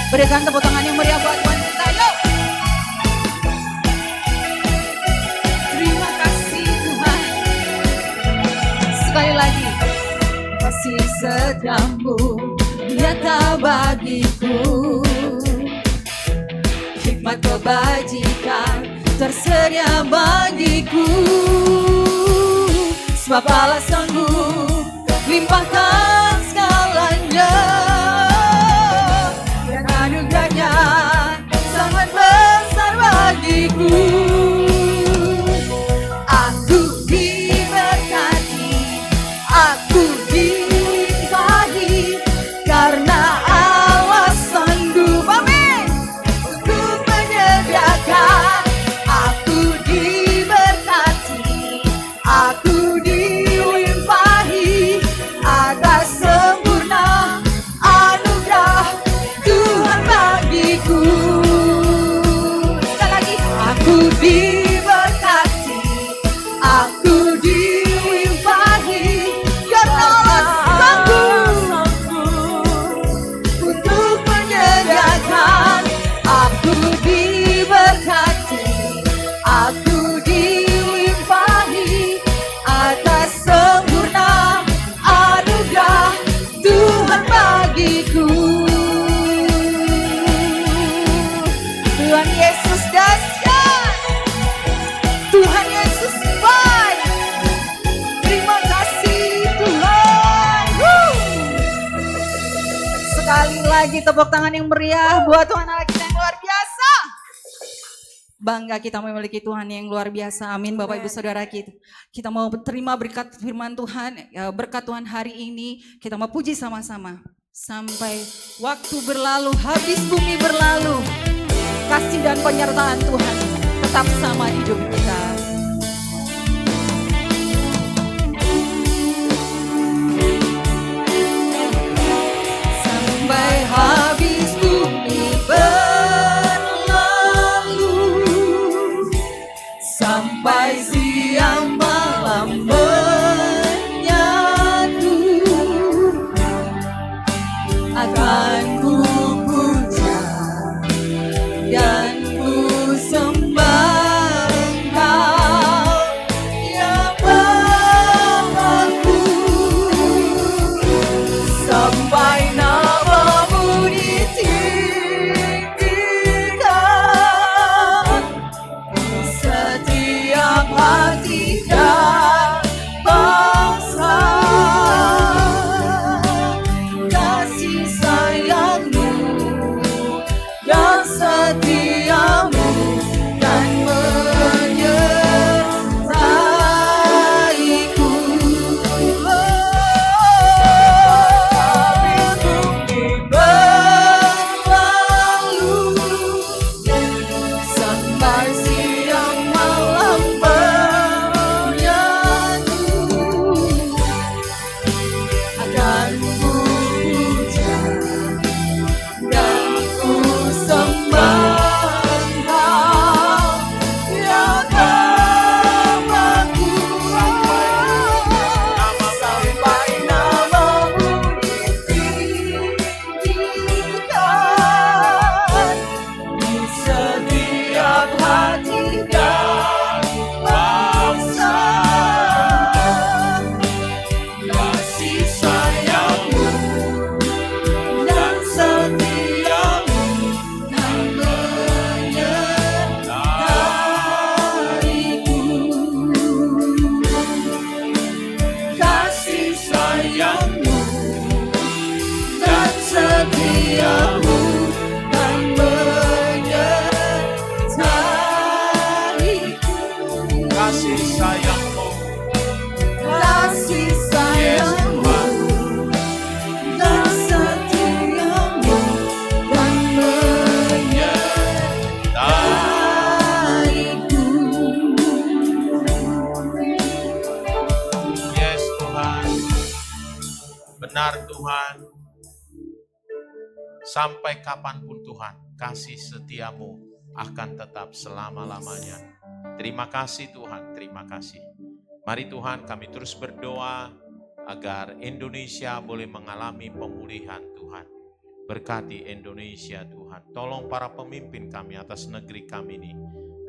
Berikan tepuk tangan yang meriah buat Tuhan kita, yuk. Terima kasih Tuhan. Sekali lagi, kasih setiamu nyata bagiku, hikmat kebajikan tersedia bagiku. Sebab Allah sanggup limpahkan segalanya, dan anugerahnya sangat besar bagiku. Aku diberkati, aku dilimpahi, karena Allah sanggup, amin, untuk menyediakan. Aku diberkati, aku dilimpahi atas sempurna anugerah Tuhan bagiku. Sekali lagi, aku diberkati, aku dilimpahi, karena Allah sanggup untuk menyediakan. Aku diberkati, aku dilimpahi atas sempurna anugerah Tuhan bagiku. Tuhan Yesus dahsyat, Tuhan Yesus baik. Terima kasih Tuhan. Sekali lagi tepuk tangan yang meriah buat Tuhan Allah kita yang luar biasa. Bangga kita memiliki Tuhan yang luar biasa. Amin Bapak Ibu Saudara kita. Kita mau terima berkat firman Tuhan, berkat Tuhan hari ini. Kita mau puji sama-sama. Sampai waktu berlalu, habis bumi berlalu, kasih dan penyertaan Tuhan tetap sama di hidup kita. Sampai habis bumi berlalu, sampai siang malam menyatu, akan ku puja dan ku sembah Engkau yang Bapa-Ku, sampai nama-Mu ditinggikan setiap hari. kasih sayang-Mu. kasih Yes sayang-Mu Tuhan. dan setiamu dan menyertaiku. Yes Tuhan. Benar Tuhan. Sampai kapanpun Tuhan, kasih setiamu akan tetap selama-lamanya. Terima kasih Tuhan, terima kasih. Mari Tuhan, kami terus berdoa agar Indonesia boleh mengalami pemulihan Tuhan. Berkati Indonesia Tuhan. Tolong para pemimpin kami atas negeri kami ini.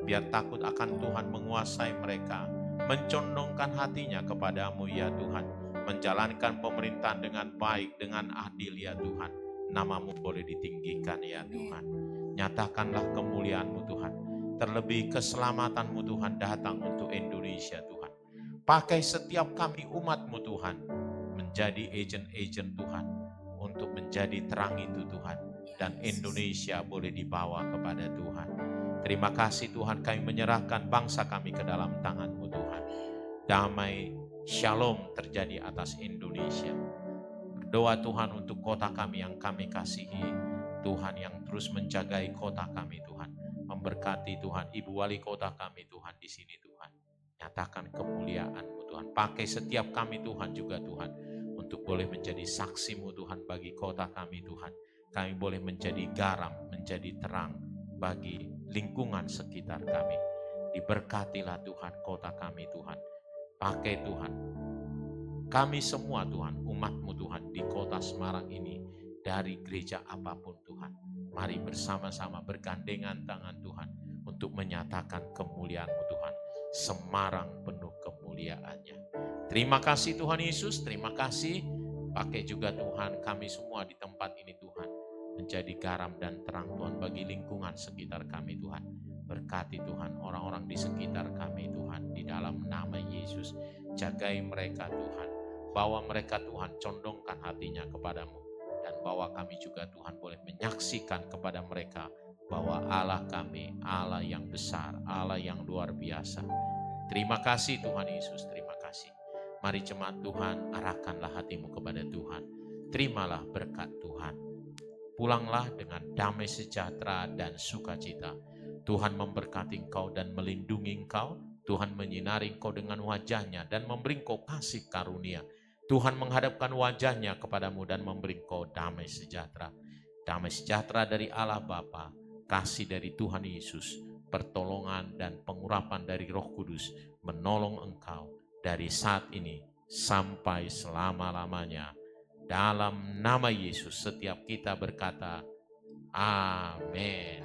Biar takut akan Tuhan menguasai mereka. Mencondongkan hatinya kepadamu ya Tuhan. Menjalankan pemerintahan dengan baik, dengan adil ya Tuhan. Namamu boleh ditinggikan ya Tuhan. Nyatakanlah kemuliaan-Mu Tuhan. Terlebih keselamatan-Mu Tuhan datang untuk Indonesia Tuhan. Pakai setiap kami umat-Mu Tuhan. Menjadi agent-agent Tuhan. Untuk menjadi terang itu Tuhan. Dan Indonesia boleh dibawa kepada Tuhan. Terima kasih Tuhan, kami menyerahkan bangsa kami ke dalam tangan-Mu Tuhan. Damai, shalom terjadi atas Indonesia. Berdoa Tuhan untuk kota kami yang kami kasihi. Tuhan yang terus menjagai kota kami Tuhan. Memberkati Tuhan, Ibu Wali Kota kami Tuhan di sini Tuhan. Nyatakan kemuliaan-Mu Tuhan. Pakai setiap kami Tuhan juga Tuhan. Untuk boleh menjadi saksi-Mu Tuhan bagi kota kami Tuhan. Kami boleh menjadi garam, menjadi terang bagi lingkungan sekitar kami. Diberkatilah Tuhan kota kami Tuhan. Pakai Tuhan. Kami semua Tuhan, umat-Mu Tuhan di kota Semarang ini. Dari gereja apapun Tuhan. Mari bersama-sama bergandengan tangan Tuhan. Untuk menyatakan kemuliaan-Mu Tuhan. Semarang penuh kemuliaannya. Terima kasih Tuhan Yesus, terima kasih. Pakai juga Tuhan kami semua di tempat ini Tuhan. Menjadi garam dan terang Tuhan bagi lingkungan sekitar kami Tuhan. Berkati Tuhan orang-orang di sekitar kami Tuhan. Di dalam nama Yesus. Jagai mereka Tuhan. Bawa mereka Tuhan, condongkan hatinya kepadamu. Dan bawa kami juga Tuhan boleh menyaksikan kepada mereka. Bahwa Allah kami, Allah yang besar, Allah yang luar biasa. Terima kasih Tuhan Yesus, terima kasih. Mari jemaat Tuhan, arahkanlah hatimu kepada Tuhan. Terimalah berkat Tuhan. Pulanglah dengan damai sejahtera dan sukacita. Tuhan memberkati engkau dan melindungi engkau. Tuhan menyinari engkau dengan wajahnya dan memberi engkau kasih karunia. Tuhan menghadapkan wajahnya kepadamu dan memberi engkau damai sejahtera. Damai sejahtera dari Allah Bapa, kasih dari Tuhan Yesus, pertolongan dan pengurapan dari Roh Kudus menolong engkau dari saat ini sampai selama-lamanya. Dalam nama Yesus setiap kita berkata, amin.